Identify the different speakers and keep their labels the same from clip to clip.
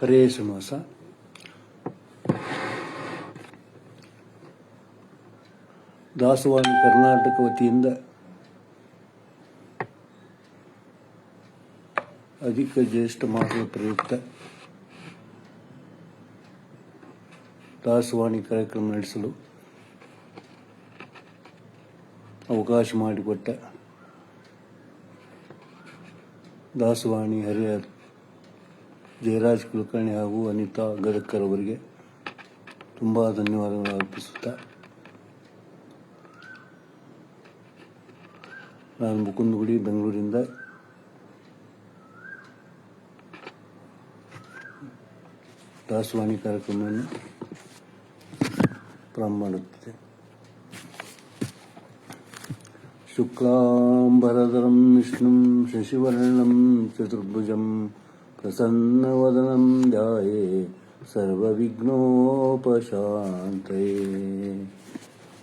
Speaker 1: ಹರೇ ಶ್ರೀನಿವಾಸ. ದಾಸವಾಣಿ ಕರ್ನಾಟಕ ವತಿಯಿಂದ ಅಧಿಕ ಜ್ಯೇಷ್ಠ ಮಾಸದ ಪ್ರಯುಕ್ತ ದಾಸವಾಣಿ ಕಾರ್ಯಕ್ರಮ ನಡೆಸಲು ಅವಕಾಶ ಮಾಡಿಕೊಟ್ಟ ದಾಸವಾಣಿ ಹರಿಯ ಜಯರಾಜ್ ಕುಲಕರ್ಣಿ ಹಾಗೂ ಅನಿತಾ ಗದಕರ್ ಅವರಿಗೆ ತುಂಬ ಧನ್ಯವಾದಗಳು ಅರ್ಪಿಸುತ್ತಾ, ನಾನು ಮುಕುಂದಗುಡಿ ಬೆಂಗಳೂರಿಂದ ದಾಸವಾಣಿ ಕಾರ್ಯಕ್ರಮವನ್ನು ಪ್ರಾರಂಭ ಮಾಡುತ್ತಿದೆ. ಶುಕ್ಲಾಂಬರಧರಂ ವಿಷ್ಣುಂ ಶಶಿವರ್ಣಂ ಚತುರ್ಭುಜಂ ಪ್ರಸನ್ನವದನಂ ಧ್ಯಾಯೇ ಸರ್ವವಿಘ್ನೋಪಶಾಂತಯೇ.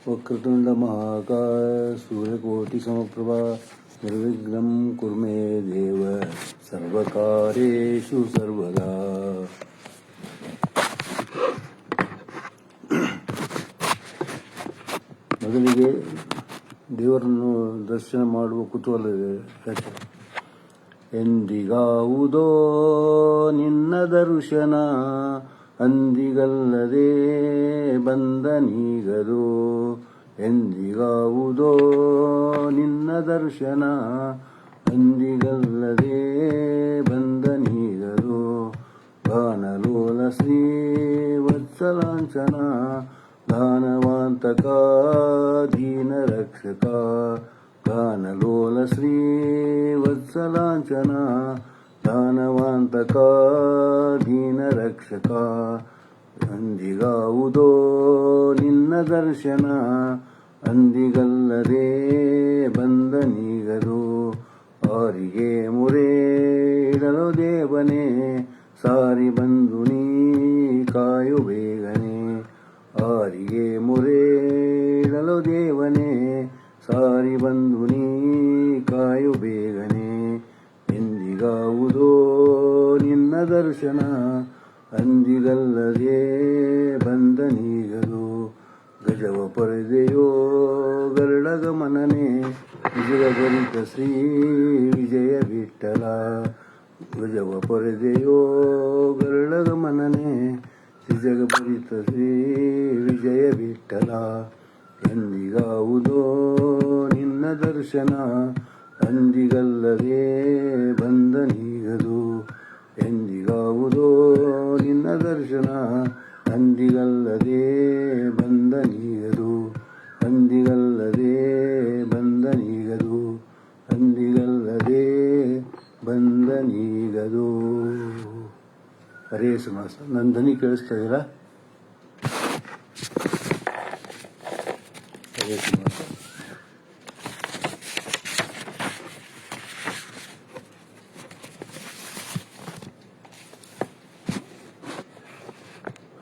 Speaker 1: ವಕ್ರತುಂಡ ಮಹಾಕಾಯ ಸೂರ್ಯಕೋಟಿ ಸಮಪ್ರಭಾ ನಿರ್ವಿಘ್ನಂ ಕುರು ಮೇ ದೇವ ಸರ್ವಕಾರ್ಯೇಷು ಸರ್ವದಾ. ಮೊದಲಿಗೆ ದೇವರನ್ನು ದರ್ಶನ ಮಾಡುವ ಕುತೂಹಲ ಯಾಕೆ? ಎಂದಿಗಾವುದೋ ನಿನ್ನ ದರ್ಶನ, ಅಂದಿಗಲ್ಲದೆ ಬಂದನೀಗದು. ಎಂದಿಗಾವುದೋ ನಿನ್ನ ದರ್ಶನ, ಅಂದಿಗಲ್ಲದೆ ಬಂದನೀಗದು. ಗಾನಲೋಲ ಶ್ರೀ ವತ್ಸಲಾಂಚನ, ದಾನವಾಂತಕ ದೀನ ರಕ್ಷಕ. ಗಾನಲೋಲ ಶ್ರೀ ವತ್ಸಲಾಂಚನ, ದಾನವಾಂತಕ ದೀನ ರಕ್ಷಕ. ಅಂದಿಗಾವುದೋ ನಿನ್ನ ದರ್ಶನ, ಅಂದಿಗಲ್ಲದೆ ಬಂದನೀಗದು. ಆರಿಗೆ ಮುರೆ ಇಡಲು ದೇವನೇ, ಸಾರಿ ಬಂದು ನೀ ಕಾಯು ಬೇಗನೆ. ಆರಿಗೆ ಮುರೆ ಇಡಲು ದೇವನೇ, ಸಾರಿ ಬಂದು ನೀ ಕಾಯು ಬೇಗನೆ. ಎಂದಿಗಾವುದೋ ನಿನ್ನ ದರ್ಶನ, ಅಂದಿಗಲ್ಲದೆ ಬಂದನೀಗದು. ಗಜವ ಪೊರೆದೆಯೋ ಗರುಡಗಮನನೆ, ವಿಜಯಭರಿತ ಶ್ರೀ ವಿಜಯ ವಿಠಲ. ಗಜವ ಪೊರೆದೆಯೋ ಗರುಡಗಮನನೆ, ಜಗಭರಿತ ಶ್ರೀ ವಿಜಯ ವಿಠಲ. ಎಂದಿಗಾವುದೋ ನಿನ್ನ ದರ್ಶನ, ಅಂದಿಗಲ್ಲದೆ ಬಂದನೀಗದು. ಎಂದಿಗಾವುದೋ ನಿನ್ನ ದರ್ಶನ, ಅಂದಿಗಲ್ಲದೆ ಬಂದನೀಗದು. ಅಂದಿಗಲ್ಲದೆ ಬಂದನೀಗದು. ಅಂದಿಗಲ್ಲದೆ ಬಂದನೀಗದು. ಹರೇ ಶ್ರೀನಿವಾಸ. ನನ್ನ ಧ್ವನಿ ಕೇಳಿಸ್ತಾ ಇದ್ದೀರಾ? ಹರೇ ಶ್ರೀನಿವಾಸ.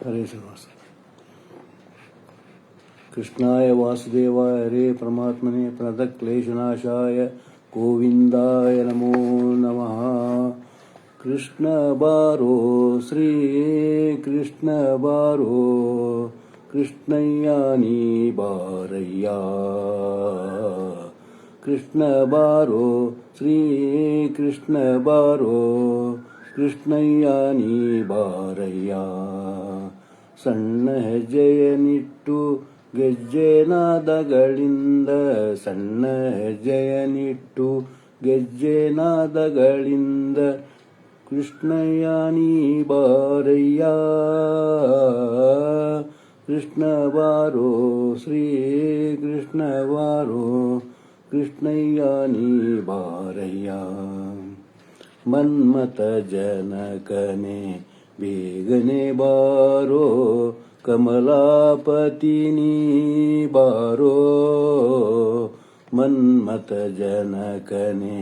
Speaker 1: ಹರೇ ಶ್ರೀನಿವಾಸ. ಕೃಷ್ಣಾಯ ವಾಸುದೇವಾಯ ಹರೇ ಪರಮಾತ್ಮನೇ ಪ್ರಣತಕ್ಲೇಶನಾಶಾಯ ಗೋವಿಂದಾಯ ನಮೋ ನಮಃ. ಕೃಷ್ಣ ಬಾರೋ ಶ್ರೀ ಕೃಷ್ಣ ಬಾರೋ, ಕೃಷ್ಣಯ್ಯ ನೀ ಬಾರಯ್ಯ. ಕೃಷ್ಣ ಬಾರೋ ಶ್ರೀ ಕೃಷ್ಣ ಬಾರೋ, ಕೃಷ್ಣಯ್ಯ ನೀ ಬಾರಯ್ಯ. ಸಣ್ಣ ಹೆಜ್ಜೆಯನಿಟ್ಟು ಗೆಜ್ಜೆನಾದಗಳಿಂದ, ಸಣ್ಣ ಹೆಜ್ಜೆಯನಿಟ್ಟು ಗೆಜ್ಜೆನಾದಗಳಿಂದ, ಕೃಷ್ಣಯ್ಯ ನೀ ಬಾರಯ್ಯ. ಕೃಷ್ಣ ಬಾರೋ ಶ್ರೀ ಕೃಷ್ಣ ಬಾರೋ, ಕೃಷ್ಣಯ್ಯ ನೀ ಬಾರಯ್ಯ. ಮನ್ಮಥ ಜನಕನೇ ಬೇಗನೆ ಬಾರೋ, ಕಮಲಾಪತಿ ನೀ ಬಾರೋ. ಮನ್ಮಥ ಜನಕನೇ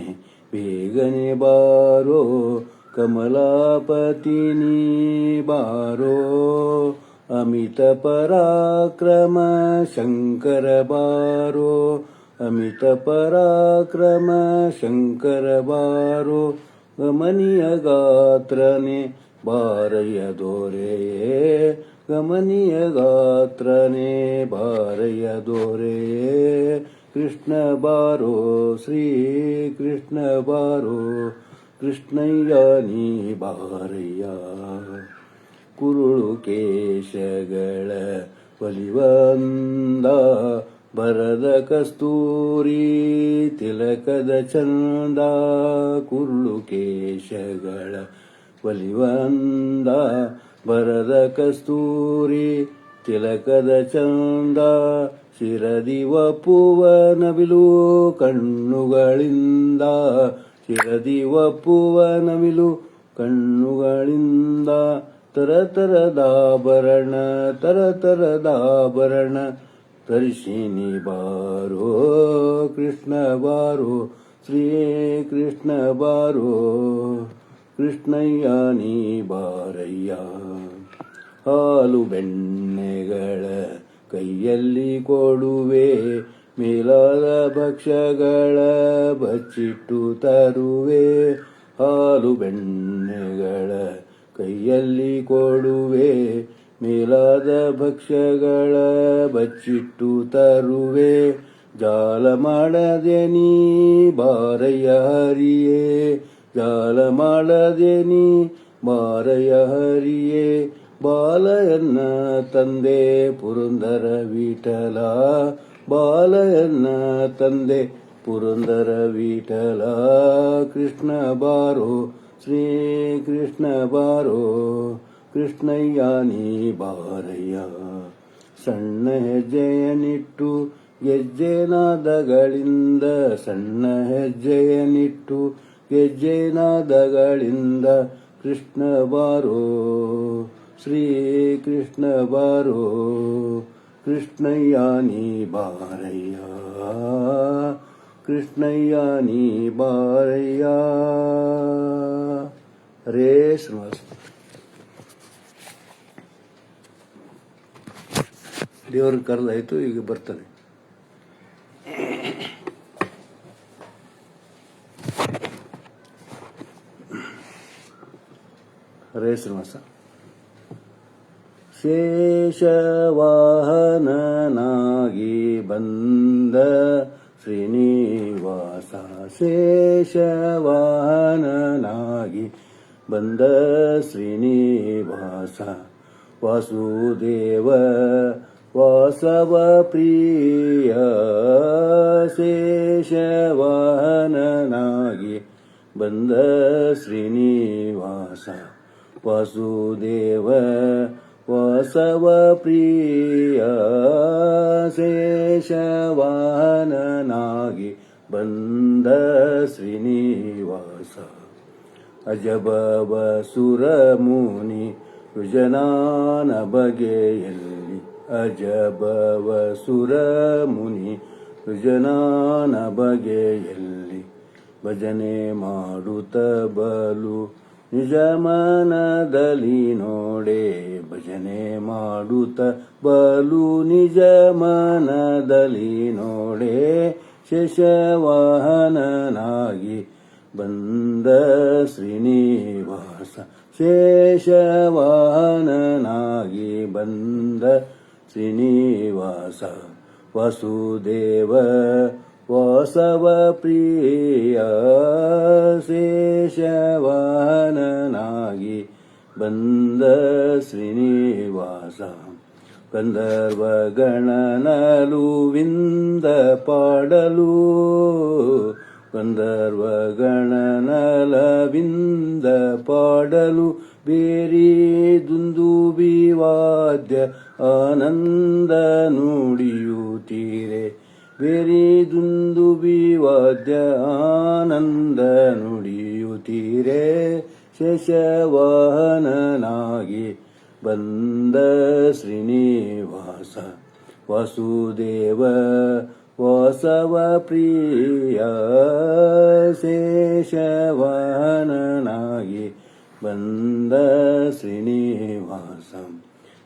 Speaker 1: ಬೇಗನೆ ಬಾರೋ, ಕಮಲಾಪತಿ ನೀ ಬಾರೋ. ಅಮಿತ ಪರಾಕ್ರಮ ಶಂಕರ ಬಾರೋ, ಅಮಿತ ಪರಾಕ್ರಮ ಶಂಕರ ಬಾರೋ. ಗಮನೀಯ ಗಾತ್ರನೆ ಬಾರಯ್ಯ ದೋರೆಯೇ ಗಮನೀಯ ಗಾತ್ರನೇ ಬಾರಯ್ಯ ದೋರೆಯೇ ಕೃಷ್ಣ ಬಾರೋ ಶ್ರೀ ಕೃಷ್ಣ ಬಾರೋ ಕೃಷ್ಣಯ್ಯ ನೀ ಬಾರಯ್ಯ ಕುರುಳು ಕೇಶಗಳ ಒಲಿವಂದ ಬರದ ಕಸ್ತೂರಿ ತಿಲಕದ ಚಂದ ಕುರುಳು ಕೇಶಗಳ ಒಲಿವಂದ ಬರದ ಕಸ್ತೂರಿ ತಿಲಕದ ಚಂದ ಶಿರದಿ ಒಪ್ಪುವ ನವಿಲು ಕಣ್ಣುಗಳಿಂದ ಶಿರದಿ ಒಪ್ಪುವ ನವಿಲು ಕಣ್ಣುಗಳಿಂದ ತರತರದಾಭರಣ ತರತರದಾಭರಣ ತರಿಸಿನಿ ಬಾರೋ ಕೃಷ್ಣ ಬಾರೋ ಶ್ರೀ ಕೃಷ್ಣ ಬಾರೋ ಕೃಷ್ಣಯ್ಯ ನೀ ಬಾರಯ್ಯ ಹಾಲು ಬೆಣ್ಣೆಗಳ ಕೈಯಲ್ಲಿ ಕೊಡುವೆ ಮೇಲಾದ ಭಕ್ಷ್ಯಗಳ ಬಚ್ಚಿಟ್ಟು ತರುವೆ ಹಾಲು ಬೆಣ್ಣೆಗಳ ಕೈಯಲ್ಲಿ ಕೊಡುವೆ ಮೇಲಾದ ಭಕ್ಷ್ಯಗಳ ಬಚ್ಚಿಟ್ಟು ತರುವೆ ಜಾಲ ಮಾಡದೆ ನೀ ಬಾರಯ್ಯ ಹರಿಯೇ ಜಾಲ ಮಾಡದೆ ನೀ ಬಾರಯ್ಯ ಹರಿಯೇ ಬಾಲಯನ್ನ ತಂದೆ ಪುರಂದರ ವಿಠಲ ಬಾಲಯನ್ನ ತಂದೆ ಪುರಂದರ ವಿಠಲ ಕೃಷ್ಣ ಬಾರೋ ಶ್ರೀ ಕೃಷ್ಣ ಬಾರೋ ಕೃಷ್ಣಯ್ಯ ನೀ ಬಾರಯ್ಯ ಸಣ್ಣ ಹೆಜ್ಜೆಯನಿಟ್ಟು ಗೆಜ್ಜೆನಾದಗಳಿಂದ ಸಣ್ಣ ಹೆಜ್ಜೆಯನಿಟ್ಟು ಗೆಜ್ಜೆನಾದಗಳಿಂದ ಕೃಷ್ಣ ಬಾರೋ ಶ್ರೀ ಕೃಷ್ಣ ಬಾರೋ ಕೃಷ್ಣಯ್ಯ ನೀ ಬಾರಯ್ಯ ಕೃಷ್ಣಯ್ಯ ನೀ ಬಾರಯ್ಯ ಹರೇ ಶ್ರೀನಿವಾಸ ದೇವ್ರಿಗೆ ಕರೆದಾಯ್ತು ಈಗ ಬರ್ತಾನೆ ಹರೇ ಶ್ರೀನಿವಾಸ ಶೇಷವಾಹನನಾಗಿ ಬಂದ ಶ್ರೀನಿವಾಸ ಶೇಷವಾಹನನಾಗಿ ಬಂದ ಶ್ರೀನಿವಾಸ ವಾಸುದೇವ ವಾಸವ ಪ್ರಿಯ ಶೇಷವಾಹನನಾಗಿ ಬಂದ ಶ್ರೀನಿವಾಸ ವಾಸುದೇವ ವಾಸವ ಪ್ರಿಯ ಶೇಷವಾಹನನಾಗಿ ಬಂದ ಶ್ರೀನಿವಾಸ ಅಜಬವ ಸುರಮುನಿ ರುಜನಾನ ಬಗೆಯಲ್ಲಿ ಅಜಬವ ಸುರಮುನಿ ರುಜನಾನ ಬಗೆಯಲ್ಲಿ ಭಜನೆ ಮಾಡುತ್ತ ಬಲು ನಿಜ ಮನದಲ್ಲಿ ನೋಡೆ ಭಜನೆ ಮಾಡುತ್ತ ಬಲು ನಿಜ ಮನದಲ್ಲಿ ನೋಡೆ ಶೇಷವಾಹನನಾಗಿ ಬಂದ ಶ್ರೀನಿವಾಸ ಶೇಷವಾಹನನಾಗಿ ಬಂದ ಶ್ರೀನಿವಾಸ ವಸುದೇವ ವಾಸವ ಪ್ರಿಯ ಶೇಷವಾಹನನಾಗಿ ಬಂದ ಶ್ರೀನಿವಾಸ ಗಂಧರ್ವ ಗಣನಲುವಿಂದ ಪಾಡಲು ಗಂಧರ್ವ ಗಣನಲವಿಂದ ಪಾಡಲು ಬೇರಿ ದುಂದುಬಿ ವಾದ್ಯ ಆನಂದ ನುಡಿಯುತ್ತೀರೆ ಬೇರಿ ದುಂದುಬಿ ವಾದ್ಯ ಆನಂದ ನುಡಿಯುತ್ತೀರೆ ಶೇಷವಾಹನನಾಗಿ ಬಂದ ಶ್ರೀನಿವಾಸ ವಾಸುದೇವ ವಾಸವ ಪ್ರಿಯ ಶೇಷವಾಹನನಾಗಿ ಬಂದ ಶ್ರೀನಿವಾಸ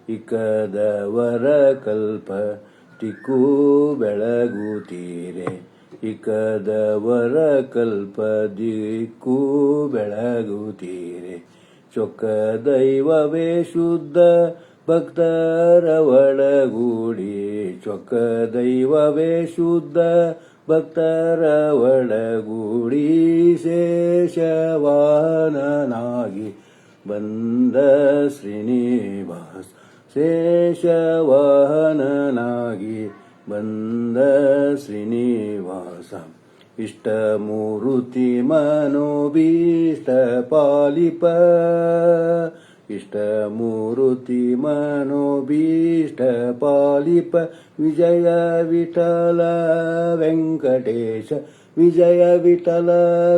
Speaker 1: ಇಕದವರ ಕಲ್ಪ ಟಿಕ್ಕು ಬೆಳಗುತ್ತೀರೆ ಇಕದವರ ಕಲ್ಪ ದಿಕ್ಕು ಬೆಳಗುತ್ತೀರೆ ಚೊಕ್ಕ ದೈವವೇ ಶುದ್ಧ ಭಕ್ತರ ಒಳಗೂಡಿ ಚೊಕ್ಕ ದೈವವೇ ಶುದ್ಧ ಭಕ್ತರ ಒಳಗೂಡಿ ಶೇಷವಾಹನನಾಗಿ ಬಂದ ಶ್ರೀನಿವಾಸ ಶೇಷವಾಹನನಾಗಿ ಬಂದ ಶ್ರೀನಿವಾಸ ಇಷ್ಟಮೂರುತಿ ಮನೋಭೀಷ್ಟ ಪಾಲಿಪ ಇಷ್ಟಮೂರುತಿ ಮನೋಭೀಷ್ಟ ಪಾಲಿಪ ವಿಜಯ ವಿಠಲ ವೆಂಕಟೇಶ ವಿಜಯ ವಿಠಲ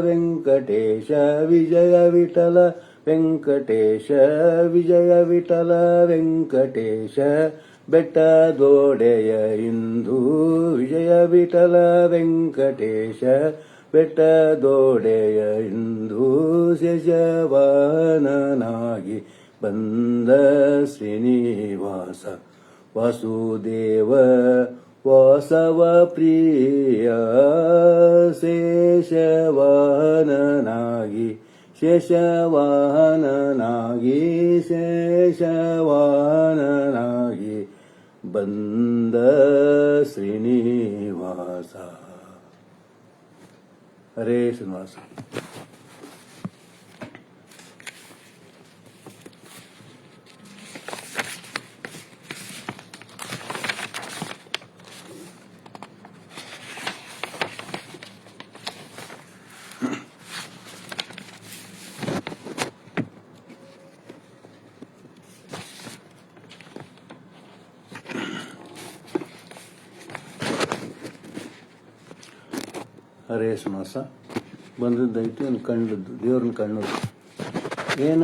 Speaker 1: ವೆಂಕಟೇಶ ವಿಜಯ ವಿಠಲ ವೆಂಕಟೇಶ ವಿಜಯ ವಿಠಲ ವೆಂಕಟೇಶ ಬೆಟ್ಟದೊಡೆಯ ಇಂದು ವಿಜಯ ವಿಠಲ ವೆಂಕಟೇಶ ಬೆಟ್ಟದೊಡೆಯ ಇಂದು ಶೇಷವಾಹನನಾಗಿ ಬಂದ ಶ್ರೀನಿವಾಸ ವಾಸುದೇವ ವಾಸವ ಪ್ರಿಯ ಶೇಷವಾಹನನಾಗಿ ಶೇಷವಾಹನನಾಗಿ ಶೇಷವಾಹನನಾಗಿ ಬಂದ ಶ್ರೀನಿವಾಸ. ಹರೇ ಶ್ರೀನಿವಾಸ. ಹರೇ ಶ್ರೀನಿವಾಸ. ಬಂದದ್ದೈತಿ ಒಂದು ಕಂಡದ್ದು ದೇವ್ರನ್ನ ಕಣ್ಣದು. ಏನ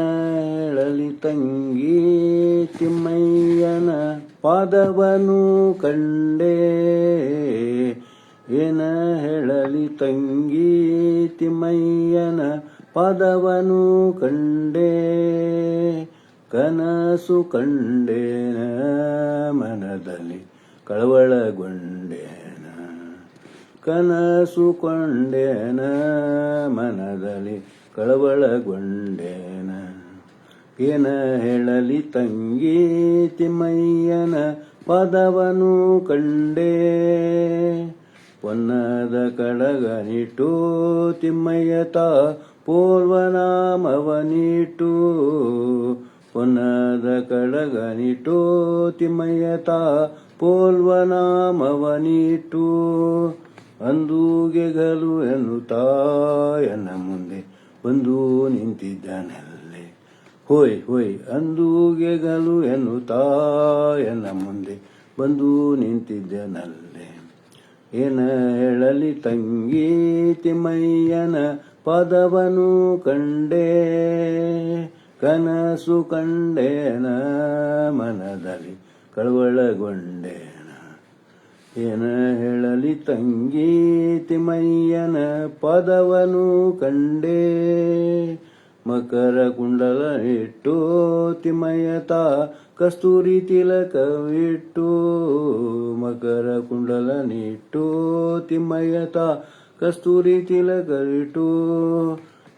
Speaker 1: ಹೇಳಲಿ ತಂಗಿ ತಿಮ್ಮಯ್ಯನ ಪಾದವನು ಕಂಡೆ, ಏನ ಹೇಳಲಿ ತಂಗಿ ತಿಮ್ಮಯ್ಯನ ಪಾದವನು ಕಂಡೆ, ಕನಸು ಕಂಡೇನ ಮನದಲ್ಲಿ ಕಳವಳಗೊಂಡೇನ, ಕನಸು ಕೊಂಡೇನ ಮನದಲ್ಲಿ ಕಳವಳಗೊಂಡೇನ, ಏನ ಹೇಳಲಿ ತಂಗಿ ತಿಮ್ಮಯ್ಯನ ಪದವನು ಕಂಡೆ, ಪೊನ್ನದ ಕಡಗನಿಟ್ಟು ತಿಮ್ಮಯ್ಯತ ಪೂರ್ವನಾಮವನಿಟ್ಟು, ಪೊನ್ನದ ಕಡಗನಿಟ್ಟು ತಿಮ್ಮಯ್ಯತ ಪೂರ್ವನಾಮವನಿಟ್ಟು, ಅಂದೂಗೆಗಲು ಎನ್ನುತ್ತಾಯನ ಮುಂದೆ ಬಂದು ನಿಂತಿದ್ದನಲ್ಲೇ, ಹೋಯ್ ಹೋಯ್ ಅಂದೂಗೆಗಲು ಎನ್ನುತ್ತಾಯನ ಮುಂದೆ ಬಂದು ನಿಂತಿದ್ದನಲ್ಲೇ, ಏನ ಹೇಳಲಿ ತಂಗಿ ತಿಮ್ಮಯ್ಯನ ಪದವನು ಕಂಡೆ, ಕನಸು ಕಂಡೇನ ಮನದಲ್ಲಿ ಕಳವಳಗೊಂಡೇನ, ಏನ ಹೇಳಲಿ ತಂಗಿ ತಿಮ್ಮಯ್ಯನ ಪದವನು ಕಂಡೆ, ಮಕರ ಕುಂಡಲ ಇಟ್ಟು ತಿಮ್ಮಯ್ಯತ ಕಸ್ತೂರಿ ತಿಲಕವಿಟ್ಟು, ಮಕರ ಕುಂಡಲನಿಟ್ಟು ತಿಮ್ಮಯ್ಯತ ಕಸ್ತೂರಿ ತಿಲಕವಿಟ್ಟು,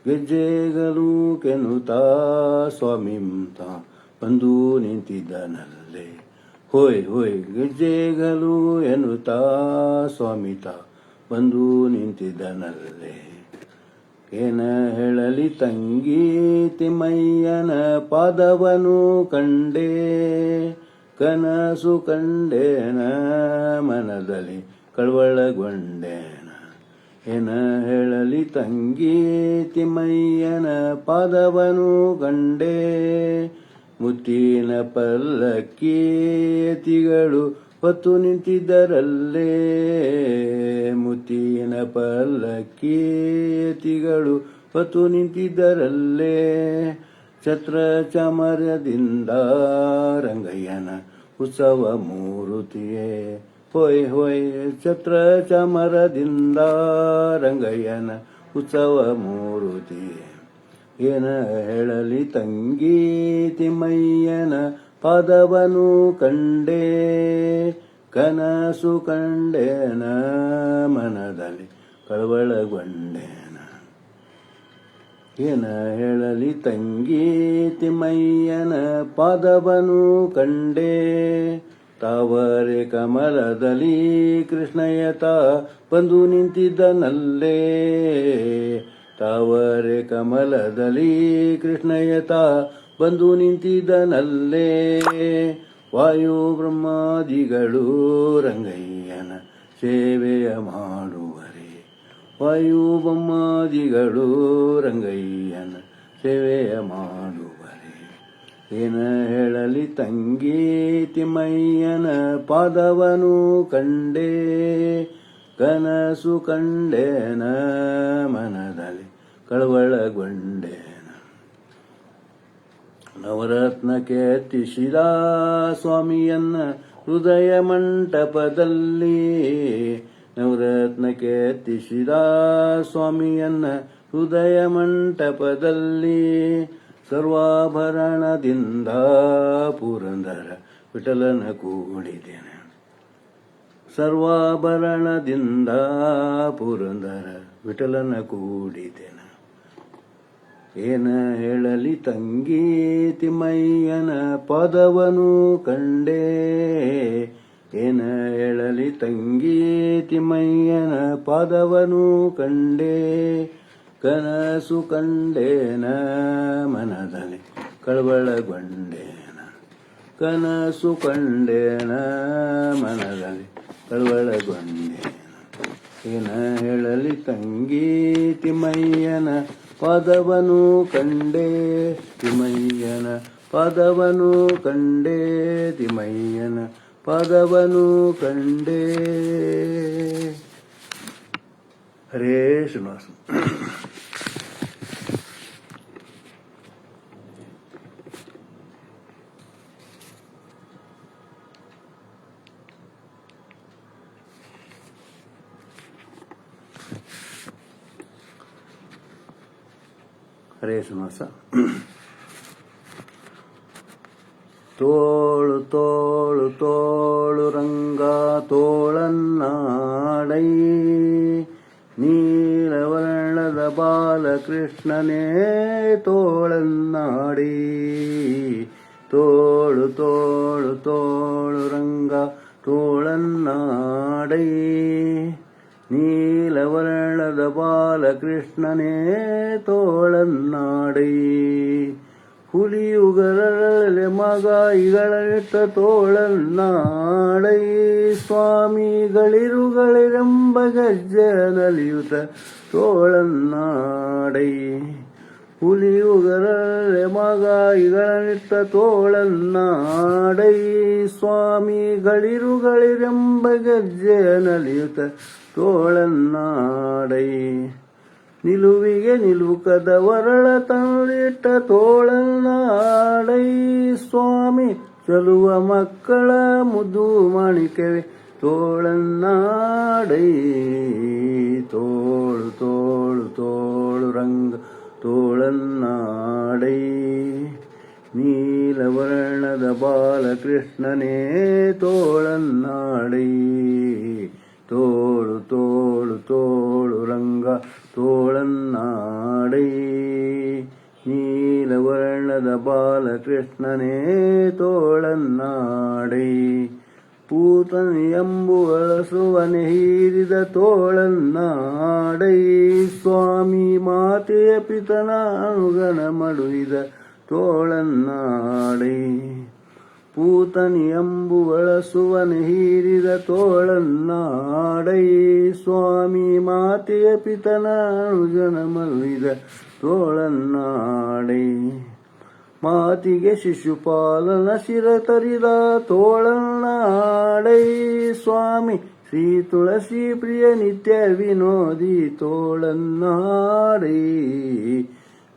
Speaker 1: ಗೆಜ್ಜೆಗಲು ಕೆನ್ನುತ್ತಾ ಸ್ವಾಮಿಂತ ಬಂದು ನಿಂತಿದ್ದನಲ್ಲೇ, ಹೋಯ್ ಹೋಯ್ ಗೆಜ್ಜೆಗಲು ಎನ್ನುತ್ತಾ ಸ್ವಾಮಿತ ಬಂದು ನಿಂತಿದ್ದನಲ್ಲೇ, ಏನ ಹೇಳಲಿ ತಂಗಿ ತಿಮ್ಮಯ್ಯನ ಪಾದವನು ಕಂಡೆ, ಕನಸು ಕಂಡೇನ ಮನದಲ್ಲಿ ಕಳವಳಗೊಂಡೇನ, ಏನ ಹೇಳಲಿ ತಂಗಿ ತಿಮ್ಮಯ್ಯನ ಪಾದವನು ಕಂಡೆ, ಮುತ್ತಿನ ಪಲ್ಲಕ್ಕಿ ಯತಿಗಳು ಹೊತ್ತು ನಿಂತಿದ್ದರಲ್ಲೇ, ಮುತ್ತಿನ ಪಲ್ಲಕ್ಕಿ ಯತಿಗಳು ಹೊತ್ತು ನಿಂತಿದ್ದರಲ್ಲೇ, ಛತ್ರ ಚಾಮರದಿಂದ ರಂಗಯ್ಯನ ಉತ್ಸವ ಮೂರುತಿಯೇ, ಹೋಯ್ ಹೋಯ್ ಛತ್ರ ಚಾಮರದಿಂದ ರಂಗಯ್ಯನ ಉತ್ಸವ ಮೂರುತಿಯೇ, ಏನ ಹೇಳಲಿ ತಂಗಿ ತಿಮ್ಮಯ್ಯನ ಪಾದವನು ಕಂಡೆ, ಕನಸು ಕಂಡೇನ ಮನದಲ್ಲಿ ಕಳವಳಗೊಂಡೇನ, ಏನ ಹೇಳಲಿ ತಂಗಿ ತಿಮ್ಮಯ್ಯನ ಪಾದವನು ಕಂಡೆ, ತಾವರೆ ಕಮಲದಲ್ಲಿ ಕೃಷ್ಣಯ್ಯತ ಬಂದು ನಿಂತಿದ್ದನಲ್ಲೇ, ತಾವರೆ ಕಮಲದಲ್ಲಿ ಕೃಷ್ಣಯ್ಯತ ಬಂದು ನಿಂತಿದ್ದನಲ್ಲೇ. ವಾಯು ಬ್ರಹ್ಮಾದಿಗಳು ರಂಗಯ್ಯನ ಸೇವೆಯ ಮಾಡುವರೆ, ವಾಯು ಬ್ರಹ್ಮಾದಿಗಳು ರಂಗಯ್ಯನ ಸೇವೆಯ ಮಾಡುವರೆ. ಏನ ಹೇಳಲಿ ತಂಗಿ ತಿಮ್ಮಯ್ಯನ ಪಾದವನು ಕಂಡೆ, ಕನಸು ಕಂಡೇನ ಮನದಲ್ಲಿ ಕಳವಳಗೊಂಡೇನ. ನವರತ್ನಕ್ಕೆ ಎತ್ತಿಸಿದ ಸ್ವಾಮಿಯನ್ನ ಹೃದಯ ಮಂಟಪದಲ್ಲಿ, ನವರತ್ನಕ್ಕೆ ಎತ್ತಿಸಿದ ಸ್ವಾಮಿಯನ್ನ ಹೃದಯ ಮಂಟಪದಲ್ಲಿ. ಸರ್ವಾಭರಣದಿಂದ ಪುರಂದರ ವಿಠಲನ ಕೂಡಿದ್ದೇನೆ, ಸರ್ವಾಭರಣದಿಂದ ಪುರಂದರ ವಿಠಲನ ಕೂಡಿದ್ದೇನೆ. ಏನ ಹೇಳಲಿ ತಂಗಿ ತಿಮ್ಮಯ್ಯನ ಪಾದವನು ಕಂಡೆ, ಏನ ಹೇಳಲಿ ತಂಗಿ ತಿಮ್ಮಯ್ಯನ ಪಾದವನು ಕಂಡೆ. ಕನಸು ಕಂಡೇನ ಮನದಲ್ಲಿ ಕಳವಳಗೊಂಡೇನ, ಕನಸು ಕಂಡೇನ ಮನದಲ್ಲಿ ಕಳವಳಗೊಂಡೇನ. ಏನ ಹೇಳಲಿ ತಂಗಿ ತಿಮ್ಮಯ್ಯನ ಪಾದವನು ಕಂಡೆ, ತಿಮ್ಮಯ್ಯನ ಪಾದವನು ಕಂಡೆ, ತಿಮ್ಮಯ್ಯನ ಪಾದವನು ಕಂಡೆ. ಹರೇ ಶ್ರೀನಿವಾಸ. ಹರೇ ಶ್ರೀನಿವಾಸ. ತೋಳು ತೋಳು ತೋಳು ರಂಗ ತೋಳನ್ನಾಡೈ, ನೀಲವರ್ಣದ ಬಾಲಕೃಷ್ಣನೇ ತೋಳನ್ನಾಡಿ. ತೋಳು ತೋಳು ತೋಳು ರಂಗ ತೋಳನ್ನಾಡೈ, ನೀಲವರ್ಣದ ಬಾಲಕೃಷ್ಣನೇ ತೋಳನ್ನಾಡೈ. ಹುಲಿಯುಗರಳೆ ಮಗಾಯಿಗಳಿಟ್ಟ ತೋಳನ್ನಾಡೈ, ಸ್ವಾಮಿಗಳಿರುಗಳಿರೆಂಬ ಗಜ್ಜನಲಿಯುತ ತೋಳನ್ನಾಡೈ. ಹುಲಿಯುಗರಳೆ ಮಗಾಯಿಗಳಿಟ್ಟ ತೋಳನ್ನಾಡೈ, ಸ್ವಾಮಿಗಳಿರುಗಳಿರೆಂಬ ಗಜ್ಜನಲಿಯುತ ತೋಳನ್ನಾಡೈ. ನಿಲುವಿಗೆ ನಿಲುಕದ ವರಳ ತಂದಿಟ್ಟ ತೋಳನ್ನಾಡೈ, ಸ್ವಾಮಿ ಚಲುವ ಮಕ್ಕಳ ಮುದ್ದು ಮಾಣಿಕವೇ ತೋಳನ್ನಾಡೈ. ತೋಳು ತೋಳು ತೋಳು ರಂಗ ತೋಳನ್ನಾಡೈ, ನೀಲವರ್ಣದ ಬಾಲಕೃಷ್ಣನೇ ತೋಳನ್ನಾಡೈ. ತೋಳು ತೋಳು ತೋಳು ರಂಗ ತೋಳನ್ನಾಡೈ, ನೀಲವರ್ಣದ ಬಾಲಕೃಷ್ಣನೇ ತೋಳನ್ನಾಡೈ. ಪೂತನಿ ಎಂಬುವಳಸುವನೆ ಹೀರಿದ ತೋಳನ್ನಾಡೈ, ಸ್ವಾಮಿ ಮಾತೆಯ ಪಿತನ ಅನುಗಣ ಮಡುವಿದ ತೋಳನ್ನಾಡೈ. ಪೂತನಿ ಎಂಬುವಳಸುವನೆ ಹೀರಿದ ತೋಳನ್ನಾಡೈ, ಸ್ವಾಮಿ ಮಾತೆಯ ಪಿತನ ಅನುಜನ ಮರುವಿದ ತೋಳನ್ನಾಡೈ. ಮಾತಿಗೆ ಶಿಶುಪಾಲನ ಶಿರ ತರಿದ ತೋಳನ್ನಾಡೈ, ಸ್ವಾಮಿ ಶ್ರೀ ತುಳಸಿ ಪ್ರಿಯ ನಿತ್ಯ ವಿನೋದಿ ತೋಳನ್ನಾಡೈ.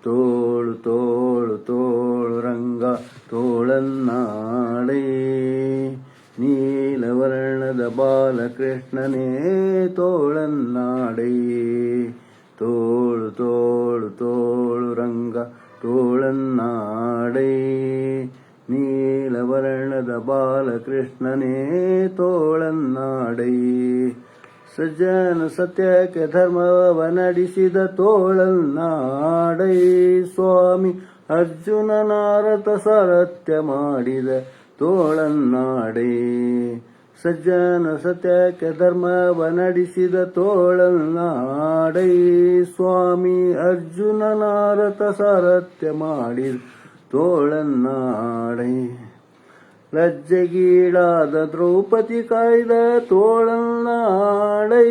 Speaker 1: ತೋಳು ತೋಳು ತೋಳು ರಂಗ ತೋಳನ್ನಾಡೈ, ನೀಲವರ್ಣದ ಬಾಲಕೃಷ್ಣನೇ ತೋಳನ್ನಾಡೈ. ತೋಳು ತೋಳು ತೋಳು ರಂಗ ತೋಳನ್ನಾಡೈ, ನೀಲವರ್ಣದ ಬಾಲಕೃಷ್ಣನೇ ತೋಳನ್ನಾಡೈ. ಸಜ್ಜನ ಸತ್ಯಕ್ಕೆ ಧರ್ಮವ ನಡೆಸಿದ ತೋಳನ್ನಾಡೈ ಸ್ವಾಮಿ ಅರ್ಜುನ ನಾರತ ಸಾರಥ್ಯ ಮಾಡಿದ ತೋಳನ್ನಾಡೈ ಸಜ್ಜನ ಸತ್ಯಕ್ಕೆ ಧರ್ಮವ ನಡೆಸಿದ ತೋಳನ್ನಾಡೈ ಸ್ವಾಮಿ ಅರ್ಜುನ ನಾರತ ಸಾರಥ್ಯ ಮಾಡಿದ ತೋಳನ್ನಾಡೈ ಲಜ್ಜೆಗೀಡಾದ ದ್ರೌಪದಿ ಕಾಯ್ದ ತೋಳನ್ನಾಡೈ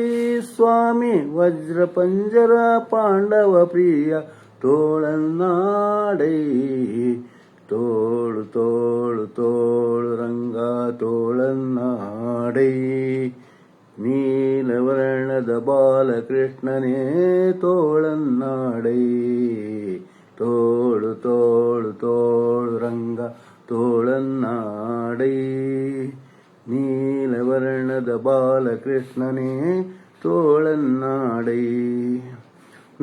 Speaker 1: ಸ್ವಾಮಿ ವಜ್ರ ಪಂಜರ ಪಾಂಡವ ಪ್ರಿಯ ತೋಳನ್ನಾಡೈ ತೋಳು ತೋಳು ತೋಳು ರಂಗ ತೋಳನ್ನಾಡೈ ನೀಲವರ್ಣದ ಬಾಲಕೃಷ್ಣನೇ ತೋಳನ್ನಾಡೈ ತೋಳು ತೋಳು ತೋಳು ರಂಗ ತೋಳನ್ನಾಡೈ ನೀಲವರ್ಣದ ಬಾಲಕೃಷ್ಣನೇ ತೋಳನ್ನಾಡೈ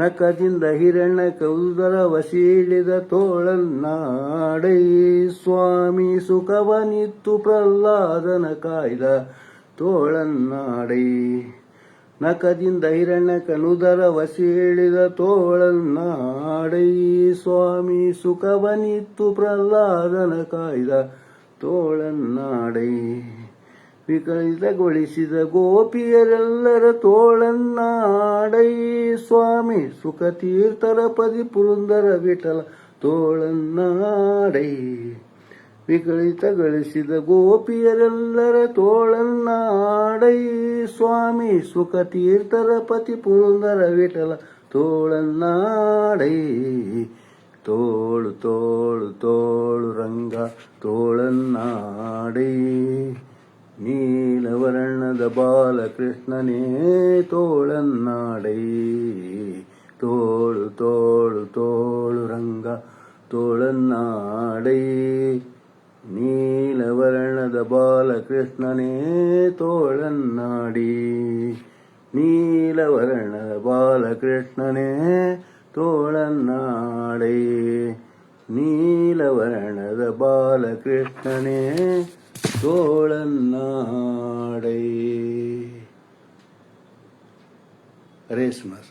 Speaker 1: ನಖದಿಂದ ಹಿರಣ್ಯ ಕೌದರ ವಸೀಳಿದ ತೋಳನ್ನಾಡೈ ಸ್ವಾಮಿ ಸುಖವನಿತ್ತು ಪ್ರಹ್ಲಾದನ ಕಾಯ್ದ ತೋಳನ್ನಾಡೈ ನಖದಿಂದ ಹಿರಣ್ಯ ಕನುದರ ವಸೀಳಿದ ತೋಳನ್ನಾಡೈ ಸ್ವಾಮಿ ಸುಖವನಿತ್ತು ಪ್ರಹ್ಲಾದನ ಕಾಯ್ದ ತೋಳನ್ನಾಡೈ ವಿಕಲಿತಗೊಳಿಸಿದ ಗೋಪಿಯರೆಲ್ಲರ ತೋಳನ್ನಾಡೈ ಸ್ವಾಮಿ ಸುಖತೀರ್ಥರ ಪದಿ ಪುರಂದರ ವಿಠಲ ತೋಳನ್ನಾಡೈ ವಿಕಲಿತಗೊಳಿಸಿದ ಗೋಪಿಯರೆಲ್ಲರ ತೋಳನ್ನಾಡೈ ಸ್ವಾಮಿ ಸುಖತೀರ್ಥರ ಪತಿ ಪುರಂದರ ವಿಠಲ ತೋಳನ್ನಾಡೈ ತೋಳು ತೋಳು ತೋಳು ರಂಗ ತೋಳನ್ನಾಡೈ ನೀಲವರ್ಣದ ಬಾಲಕೃಷ್ಣನೇ ತೋಳನ್ನಾಡೈ ತೋಳು ತೋಳು ತೋಳು ರಂಗ ತೋಳನ್ನಾಡೈ ನೀಲವರ್ಣದ ಬಾಲಕೃಷ್ಣನೇ ತೋಳನ್ನಾಡಿ ನೀಲವರ್ಣದ ಬಾಲಕೃಷ್ಣನೇ ತೋಳನ್ನಾಡೈ ನೀಲವರ್ಣದ ಬಾಲಕೃಷ್ಣನೇ ತೋಳನ್ನಾಡೈ. ಹರೇ ಸುಮಾರ್.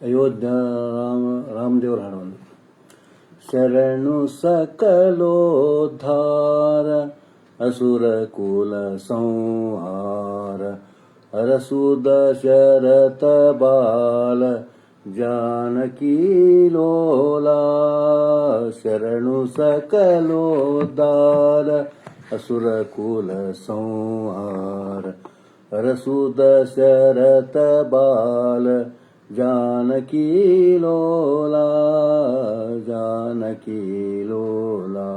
Speaker 1: ಅಯೋಧ್ಯ ರಾಮದೇವರ ಹಾಡವನ್ನು. ಶರಣು ಸಕಲೋದ್ಧಾರ ಅಸುರ ಕುಲ ಸಂಹಾರ ಅರಸು ದಶರಥ ಬಾಲ ಜಾನಕಿ ಲೋಲಾ. ಶರಣು ಸಕಲೋದ್ಧಾರ ಅಸುರ ಕುಲ ಸಂಹಾರ ಅರಸು ದಶರಥ ಬಾಲ ಜಾನಕಿ ಲೋಲಾ ಜಾನಕಿ ಲೋಲಾ.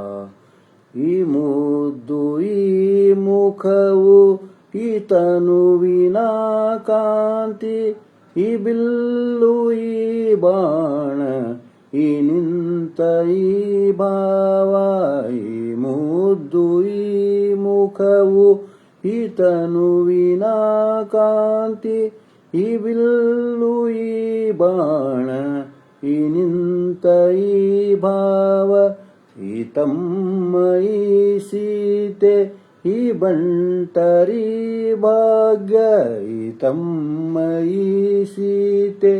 Speaker 1: ಈ ಮುದ್ದು ಈ ಮುಖವು ಈ ತನುವಿನ ಕಾಂತಿ ಈ ಬಿಲ್ಲು ಈ ಬಾಣ ಈ ನಿಂತ ಈ ಭಾವ. ಈ ಮುದ್ದು ಈ ಮುಖವು ಈ ತನುವಿನ ಕಾಂತಿ ಈ ಬಿಲ್ಲು ಈ ಬಾಣ ಈ ನಿಂತ ಈ ಭಾವ. ಈ ತಮ್ಮ ಈ ಸೀತೆ ಈ ಬಂಟರಿ ಭಾಗ್ಯ. ಈ ತಮ್ಮ ಈ ಸೀತೆ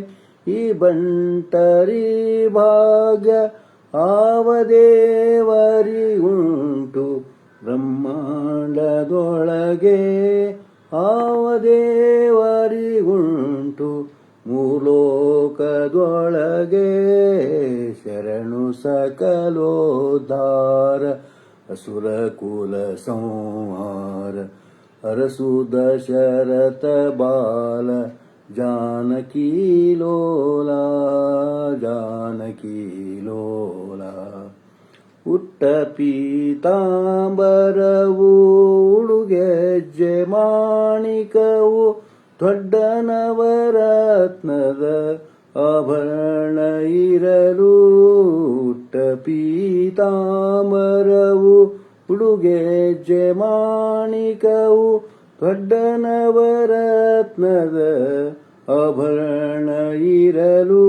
Speaker 1: ಈ ಬಂಟರಿ ಭಾಗ್ಯ. ಆವದೇವರಿ ಉಂಟು ಬ್ರಹ್ಮಾಂಡದೊಳಗೆ ಆವದೇವರಿಗುಂಟು ಮೂಲೋಕದೊಳಗೆ. ಶರಣು ಸಕಲೋದ್ಧಾರ ಅಸುರ ಕುಲ ಸಂಹಾರ ಅರಸು ದಶರಥ ಬಾಲ ಜಾನಕಿ ಲೋಲಾ ಜಾನಕಿ ಲೋಲಾ. ಉಟ್ಟ ಪೀತಾಂಬರವು ಉಡುಗೆಜ್ಜೆ ಮಾಣಿಕವು ದೊಡ್ಡ ನವರತ್ನದ ಆಭರಣ ಇರಲು. ಉಟ್ಟ ಪುಟ್ಟ ಪೀತಾಂಬರವು ಉಡುಗೆಜ್ಜೆ ಮಾಣಿಕವು ದೊಡ್ಡ ನವರತ್ನದ ಆಭರಣ ಇರಲು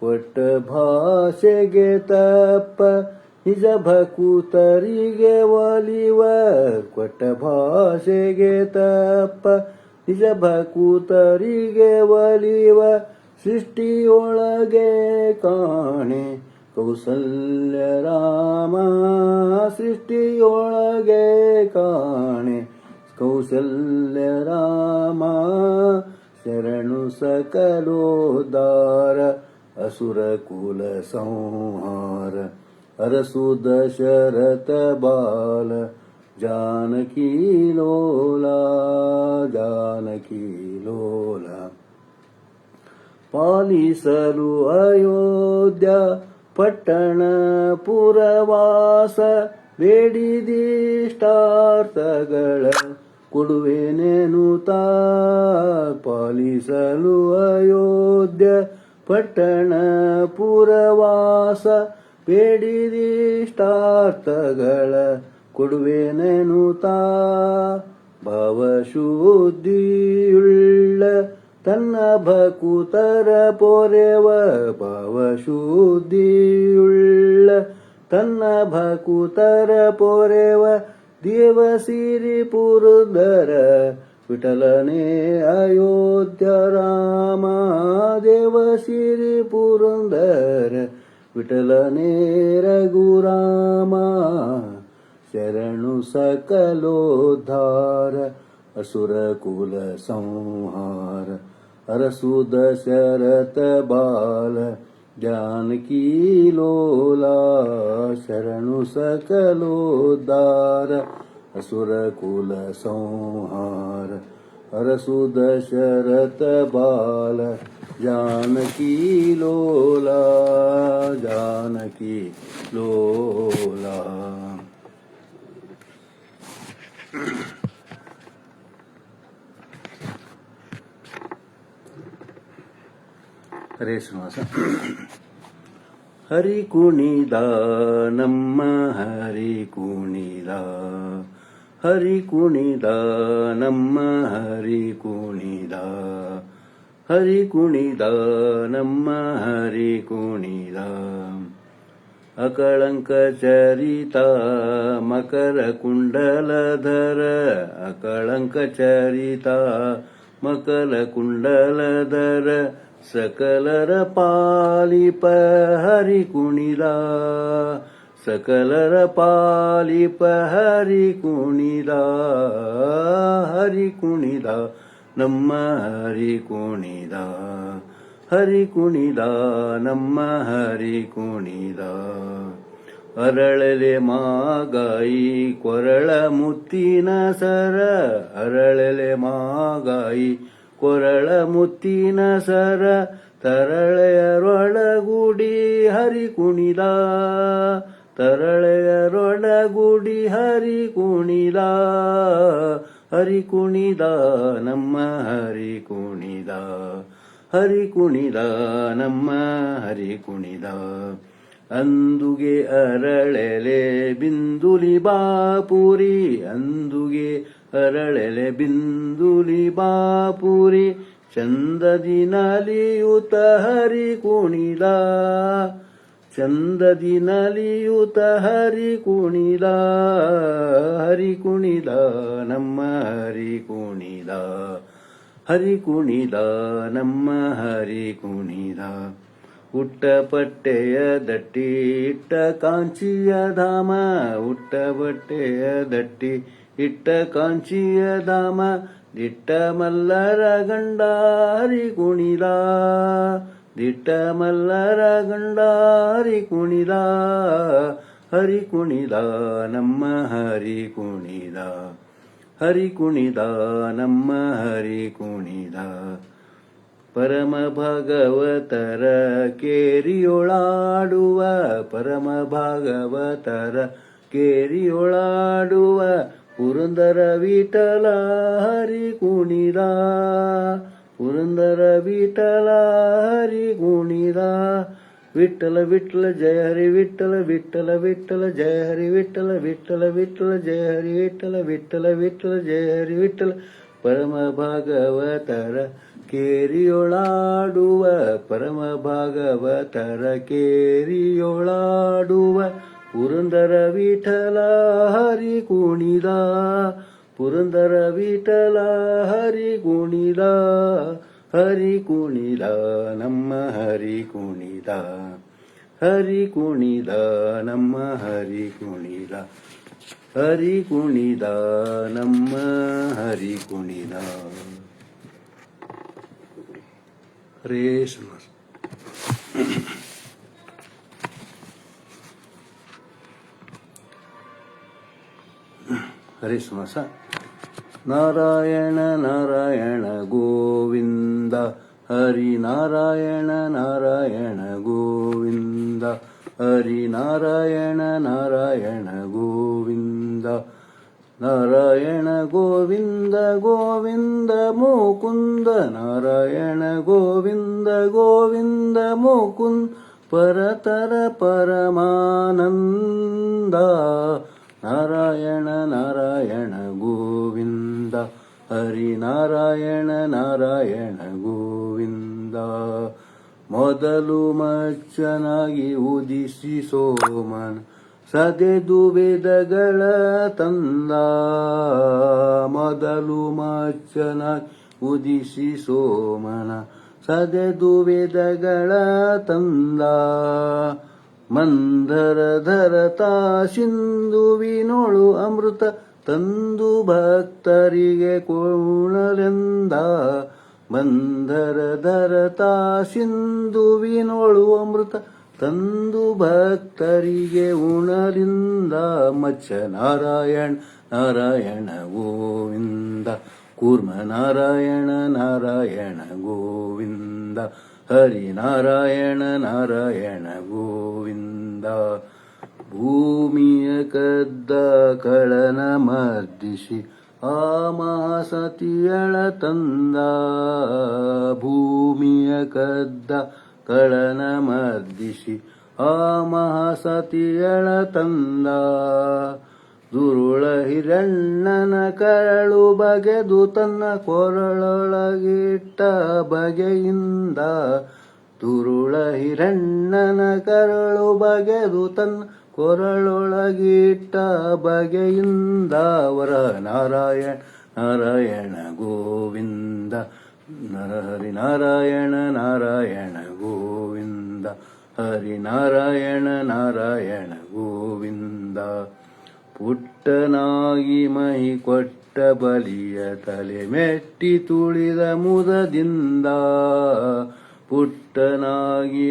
Speaker 1: ಕೊಟ್ಟ ಭಾಷೆಗೆ ತಪ್ಪ ನಿಜ ಭಕುತರಿಗೆ ಒಲಿವ ಕೊಟ್ಟ ಭಾಷೆಗೆ ತಪ್ಪ ನಿಜ ಭಕುತರಿಗೆ ಒಲಿವ ಸೃಷ್ಟಿಯೊಳಗೆ ಕಾಣೆ ಕೌಸಲ್ಯ ರಾಮ ಸೃಷ್ಟಿಯೊಳಗೆ ಕಾಣೆ ಕೌಸಲ್ಯ ರಾಮ ಶರಣು ಸಕಲೋದ್ಧಾರ ಅಸುರ ಕುಲ ಸಂಹಾರ ಅರಸು ದಶರಥ ಬಾಲ ಜಾನಕಿ ಲೋಲ ಜಾನಕಿ ಲೋಲ ಪಾಲಿಸಲು ಅಯೋಧ್ಯ ಪಟ್ಟಣ ಪುರವಾಸ ಬೇಡಿದಿಷ್ಟಾರ್ಥಗಳ ಕೊಡುವೆನೆನುತ್ತಾ ಪಾಲಿಸಲು ಅಯೋಧ್ಯ ಪಟ್ಟಣ ಪುರವಾಸ ಬೇಡಿದಿಷ್ಟಾರ್ಥಗಳ ಕೊಡುವೆನೆನುತ್ತಾ ಭಾವಶುದ್ಧಿಯುಳ್ಳ ತನ್ನ ಭಕುತರ ಪೊರೆವ ಭಾವಶುದ್ಧಿಯುಳ್ಳ ತನ್ನ ಭಕುತರ ಪೊರೆವ ದೇವಸಿರಿ ಪುರಂದರ ವಿಠಲನೇ ಅಯೋಧ್ಯ ರಾಮ ದೇವಸಿರಿ ಪುರಂದರ ವಿಠಲನೇ ರಘುರಾಮ ಶರಣು ಸಕಲೋದ್ಧಾರ ಅಸುರ ಕುಲ ಸಂಹಾರ ಅರಸು ದಶರಥ ಬಾಲ ಜಾನಕಿ ಲೋಲ ಶರಣು ಸಕಲೋದ್ಧಾರ ಅಸುರ ಕುಲ ಸಂಹಾರ ಅರಸು ದಶರಥ ಬಾಲ ಜಾನಕಿ ಲೋಲ ಜಾನಕಿ ಲೋಲ. ಹರೇ ಶ್ರೀನಿವಾಸ. ಹರಿ ಕುಣಿದ ನಮ್ಮ ಹರಿ ಕುಣಿದ ಹರಿ ಕುಣಿದ ನಮ್ಮ ಹರಿ ಕುಣಿದ ಹರಿ ಕುಣಿದ ನಮ್ಮ ಹರಿ ಕುಣಿದ ಅಕಳಂಕ ಚರಿತ ಮಕರ ಕುಂಡಲಧರ ಅಕಳಂಕ ಚರಿತ ಮಕರ ಕುಂಡಲಧರ ಸಕಲರ ಪಾಲಿಪ ಹರಿ ಕುಣಿದ ಸಕಲರ ಪಾಲಿಪ ಹರಿ ಕುಣಿದ ಹರಿ ಕುಣಿದ ನಮ್ಮ ಹರಿ ಕುಣಿದ ಹರಿ ಕುಣಿದ ನಮ್ಮ ಹರಿ ಕುಣಿದ ಅರಳಲೆ ಮಾಗಾಯಿ ಕೊರಳ ಮುತ್ತಿನ ಸರ ಅರಳಲೆ ಮಾಗಾಯಿ ಕೊರಳ ಮುತ್ತಿನ ಸರ ತರಳೆಯರೊಳಗುಡಿ ಹರಿ ಕುಣಿದ ತರಳೆಯರೊಳಗುಡಿ ಹರಿ ಕುಣಿದ ಹರಿ ಕುಣಿದ ನಮ್ಮ ಹರಿ ಕುಣಿದ ಹರಿ ಕುಣಿದ ನಮ್ಮ ಹರಿ ಕುಣಿದ ಅಂದುಗೆ ಅರಳೆಲೆ ಬಿಂದುಲಿ ಬಾಪುರಿ ಅಂದುಗೆ ಅರಳೆಲೆ ಬಿಂದುಲಿ ಬಾಪುರಿ ಚಂದದಿ ನಲಿಯುತ ಹರಿ ಕುಣಿದ ಚಂದದಿ ನಲಿಯುತ ಹರಿ ಕುಣಿದ ಹರಿ ಕುಣಿದ ನಮ್ಮ ಹರಿ ಕುಣಿದ ಹರಿ ಕುಣಿದ ನಮ್ಮ ಹರಿ ಕುಣಿದ ಹುಟ್ಟ ಪಟ್ಟೆಯ ದಟ್ಟಿ ಇಟ್ಟ ಕಾಂಚಿಯ ಧಾಮ ಹುಟ್ಟ ಪಟ್ಟೆಯ ದಟ್ಟಿ ಇಟ್ಟ ಕಾಂಚಿಯ ಧಾಮ ದಿಟ್ಟ ಮಲ್ಲರ ಗಂಡ ಹರಿ ಕುಣಿದ ದಿಟ್ಟ ಮಲ್ಲರ ಗಂಡ ಹರಿ ಕುಣಿದ ಹರಿ ಕುಣಿದ ನಮ್ಮ ಹರಿ ಕುಣಿದ ಹರಿ ಕುಣಿದ ನಮ್ಮ ಹರಿ ಕುಣಿದ ಪರಮ ಭಗವತರ ಕೇರಿಯೊಳಾಡುವ ಪರಮ ಭಾಗವತರ ಕೇರಿಯೊಳಾಡುವ ಪುರಂದರ ವಿಠಲ ಹರಿ ಕುಣಿದ ಪುರಂದರ ವಿಠಲ ಹರಿ ಕುಣಿದ ವಿಠಲ ವಿಠಲ ಜಯ ಹರಿ ವಿಠಲ ವಿಠಲ ವಿಠಲ ಜಯ ಹರಿ ವಿಠಲ ವಿಠಲ ವಿಠಲ ಜಯ ಹರಿ ವಿಠಲ ವಿಠಲ ವಿಠಲ ಜಯ ಹರಿ ವಿಠಲ ಪರಮ ಭಾಗವತರ ಕೇರಿಯೊಳಾಡುವ ಪರಮ ಭಾಗವತರ ಕೇರಿಯೊಳಾಡುವ ಪುರಂದರ ವಿಠಲ ಹರಿ ಕುಣಿದ ಪುರಂದರ ವಿಠಲ ಹರಿ ಕುಣಿದ ಹರಿ ಕುಣಿದ ನಮ್ಮ ಹರಿ ಕುಣಿದ ಹರಿ ಕುಣಿದ ನಮ್ಮ ಹರಿ ಕುಣಿದ ಹರಿ ಕುಣಿದ ನಮ್ಮ ಹರಿ ಕುಣಿದ. ಹರೇ ಶ್ರೀನಿವಾಸ. ಹರೇ ಶ್ರೀನಿವಾಸ. ನಾರಾಯಣ ನಾರಾಯಣ ಗೋವಿಂದ ಹರಿ ನಾರಾಯಣ ನಾರಾಯಣ ಗೋವಿಂದ ಹರಿ ನಾರಾಯಣ ನಾರಾಯಣ ಗೋವಿಂದ ನಾರಾಯಣ ಗೋವಿಂದ ಗೋವಿಂದ ಮುಕುಂದ ನಾರಾಯಣ ಗೋವಿಂದ ಗೋವಿಂದ ಮುಕುಂದ ಪರತರ ಪರಮಾನಂದ ನಾರಾಯಣ ನಾರಾಯಣ ಗೋವಿಂದ ಹರಿ ನಾರಾಯಣ ನಾರಾಯಣ ಗೋವಿಂದ. ಮೊದಲು ಮಚ್ಚನಾಗಿ ಉದಿಸಿ ಸೋಮನ ಸದೆದು ವೇದಗಳ ತಂದ ಮೊದಲು ಮಚ್ಚನಾಗಿ ಉದಿಸಿ ಸೋಮನ ಸದೆದು ವೇದಗಳ ತಂದ ಮಂದರಧರತ ಸಿಂಧುವಿನೋಳು ಅಮೃತ ತಂದು ಭಕ್ತರಿಗೆ ಕೊಣಲೆಂದ ಮಂದರಧರತ ಸಿಂಧುವಿನೋಳು ಅಮೃತ ತಂದು ಭಕ್ತರಿಗೆ ಉಣಲಿಂದ ಮಚ್ಚ ನಾರಾಯಣ ನಾರಾಯಣ ಗೋವಿಂದ ಕೂರ್ಮ ನಾರಾಯಣ ನಾರಾಯಣ ಗೋವಿಂದ ಹರಿ ನಾರಾಯಣ ನಾರಾಯಣ ಗೋವಿಂದ. ಭೂಮಿಯ ಕದ್ದ ಕಳನ ಮರ್ದಿಸಿ ಆ ಮಹಾಸತಿಯಳ ತಂದ ಭೂಮಿಯ ಕದ್ದ ಕಳನ ಮರ್ದಿಸಿ ಆ ಮಹಾಸತಿಯಳ ತಂದ ದುರುಳ ಹಿರಣ್ಣನ ಕರಳು ಬಗೆದು ತನ್ನ ಕೊರಳೊಳಗಿಟ್ಟ ಬಗೆಯಿಂದ ದುರುಳ ಹಿರಣ್ಣನ ಕರಳು ಬಗೆದು ತನ್ನ ಕೊರಳೊಳಗಿಟ್ಟ ಬಗೆಯಿಂದ ವರ ನಾರಾಯಣ ನಾರಾಯಣ ಗೋವಿಂದ ಹರಿ ನಾರಾಯಣ ನಾರಾಯಣ ಗೋವಿಂದ ಹರಿ ನಾರಾಯಣ ನಾರಾಯಣ ಗೋವಿಂದ. ಪುಟ್ಟನಾಗಿ ಮಹಿ ಕೊಟ್ಟ ಬಲಿಯ ತಲೆ ಮೆಟ್ಟಿ ತುಳಿದ ಮುದದಿಂದ ಪುಟ್ಟನಾಗಿ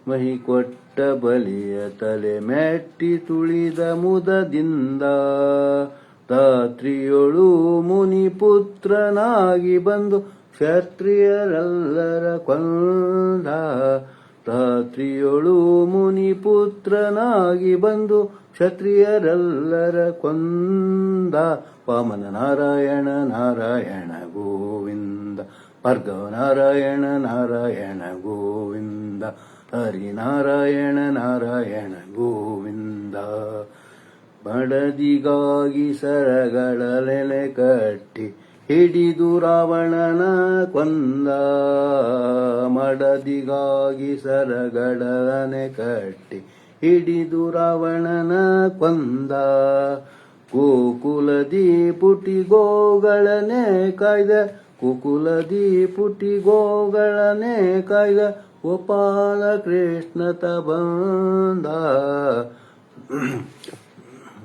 Speaker 1: ಮಹಿ ಕೊಟ್ಟ ಬಲಿಯ ತಲೆ ಮೆಟ್ಟಿ ತುಳಿದ ಮುದದಿಂದ ಧಾತ್ರಿಯೊಳು ಮುನಿ ಪುತ್ರನಾಗಿ ಬಂದು ಕ್ಷತ್ರಿಯರೆಲ್ಲರ ಕೊಂದ ಧಾತ್ರಿಯೊಳು ಮುನಿ ಪುತ್ರನಾಗಿ ಬಂದು ಕ್ಷತ್ರಿಯರೆಲ್ಲರ ಕೊಂದ ವಾಮನ ನಾರಾಯಣ ನಾರಾಯಣ ಗೋವಿಂದ ಭಾರ್ಗವ ನಾರಾಯಣ ನಾರಾಯಣ ಗೋವಿಂದ ಹರಿ ನಾರಾಯಣ ನಾರಾಯಣ ಗೋವಿಂದ. ಬಡದಿಗಾಗಿ ಸರಗಳಲೆಲೆ ಕಟ್ಟಿ ಹಿಡಿದು ರಾವಣನ ಕೊಂದ ಮಡದಿಗಾಗಿ ಸರಗಳನೆ ಕಟ್ಟಿ ಹಿಡಿದು ರಾವಣನ ಕೊಂದ ಗೋಕುಲದಿ ಪುಟಿ ಗೋಗಳನೆ ಕಾಯ್ದ ಕುಕುಲದಿ ಪುಟಿ ಗೋಗಳನೆ ಕಾಯ್ದ ಗೋಪಾಲ ಕೃಷ್ಣ ಬಂದ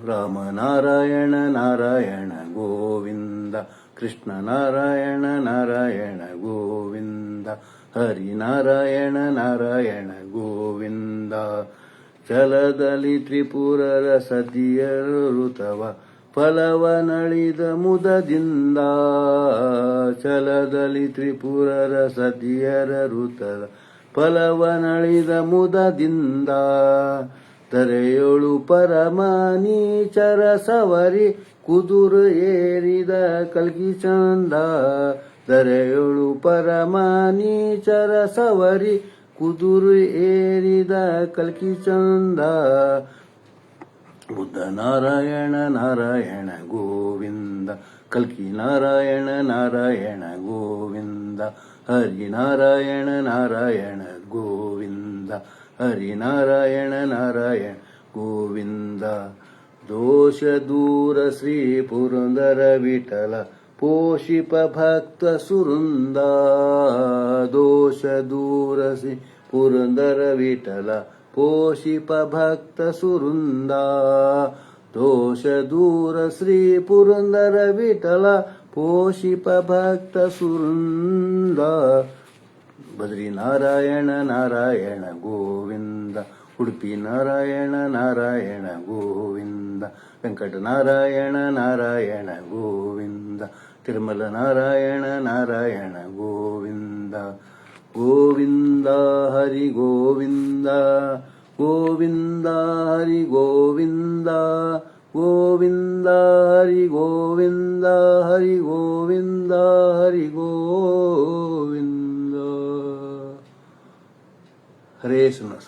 Speaker 1: ರಾಮ ನಾರಾಯಣ ನಾರಾಯಣ ಗೋವಿಂದ ಕೃಷ್ಣ ನಾರಾಯಣ ನಾರಾಯಣ ಗೋವಿಂದ ಹರಿ ನಾರಾಯಣ ನಾರಾಯಣ ಗೋವಿಂದ. ಛಲದಲ್ಲಿ ತ್ರಿಪುರರ ಸತಿಯರು ಋತವ ಫಲವನಳಿದ ಮುದದಿಂದ ಛಲದಲ್ಲಿ ತ್ರಿಪುರರ ಸತಿಯರ ಋತದ ಫಲವನಳಿದ ಮುದದಿಂದ ತರೆಯೋಳು ಪರಮನೀಚರ ಸವರಿ ಕುದುರು ಏರಿದ ಕಲ್ಗಿ ಚಂದ ತರೆಯೋಳು ಪರಮನೀಚರ ಸವರಿ ಕುದುರೆ ಏರಿದ ಕಲ್ಕಿ ಚಂದ ಬುದ್ಧ ನಾರಾಯಣ ನಾರಾಯಣ ಗೋವಿಂದ ಕಲ್ಕಿ ನಾರಾಯಣ ನಾರಾಯಣ ಗೋವಿಂದ ಹರಿ ನಾರಾಯಣ ನಾರಾಯಣ ಗೋವಿಂದ ಹರಿ ನಾರಾಯಣ ನಾರಾಯಣ ಗೋವಿಂದ ದೋಷ ದೂರ ಶ್ರೀ ಪುರಂದರ ವಿಠಲ ಪೋಷಿಪ ಭಕ್ತ ಸುರುಂದ ದೋಷ ದೂರ ಶ್ರೀ ಪುರಂದರ ವಿಠಲ ಪೋಷಿಪ ಭಕ್ತ ಸುರುಂದ ದೋಷ ದೂರ ಶ್ರೀ ಪುರಂದರ ವಿಠಲ ಪೋಷಿಪ ಭಕ್ತ ಸುರುಂದ ಬದ್ರಿ ನಾರಾಯಣ ನಾರಾಯಣ ಗೋವಿಂದ ಉಡುಪಿ ನಾರಾಯಣ ನಾರಾಯಣ ಗೋವಿಂದ ವೆಂಕಟ ನಾರಾಯಣ ನಾರಾಯಣ ಗೋವಿಂದ ತಿರುಮಲ ನಾರಾಯಣ ನಾರಾಯಣ ಗೋವಿಂದ ಗೋವಿಂದ ಹರಿ ಗೋವಿಂದ ಗೋವಿಂದ ಹರಿ ಗೋವಿಂದ ಗೋವಿಂದ ಹರಿ ಗೋವಿಂದ ಹರಿ ಗೋವಿಂದ ಹರಿ ಗೋವಿಂದ ಹರೇ ಶ್ರೀನಿವಾಸ.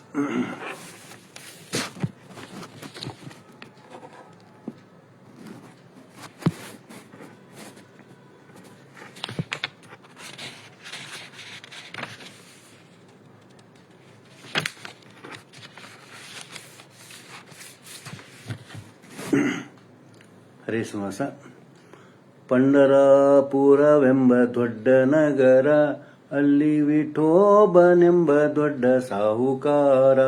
Speaker 1: ಹರೇ ಶ್ರೀನಿವಾಸ. ಪಂಡರಾಪುರವೆಂಬ ದೊಡ್ಡ ನಗರ, ಅಲ್ಲಿ ವಿಠೋಬನೆಂಬ ದೊಡ್ಡ ಸಾಹುಕಾರ.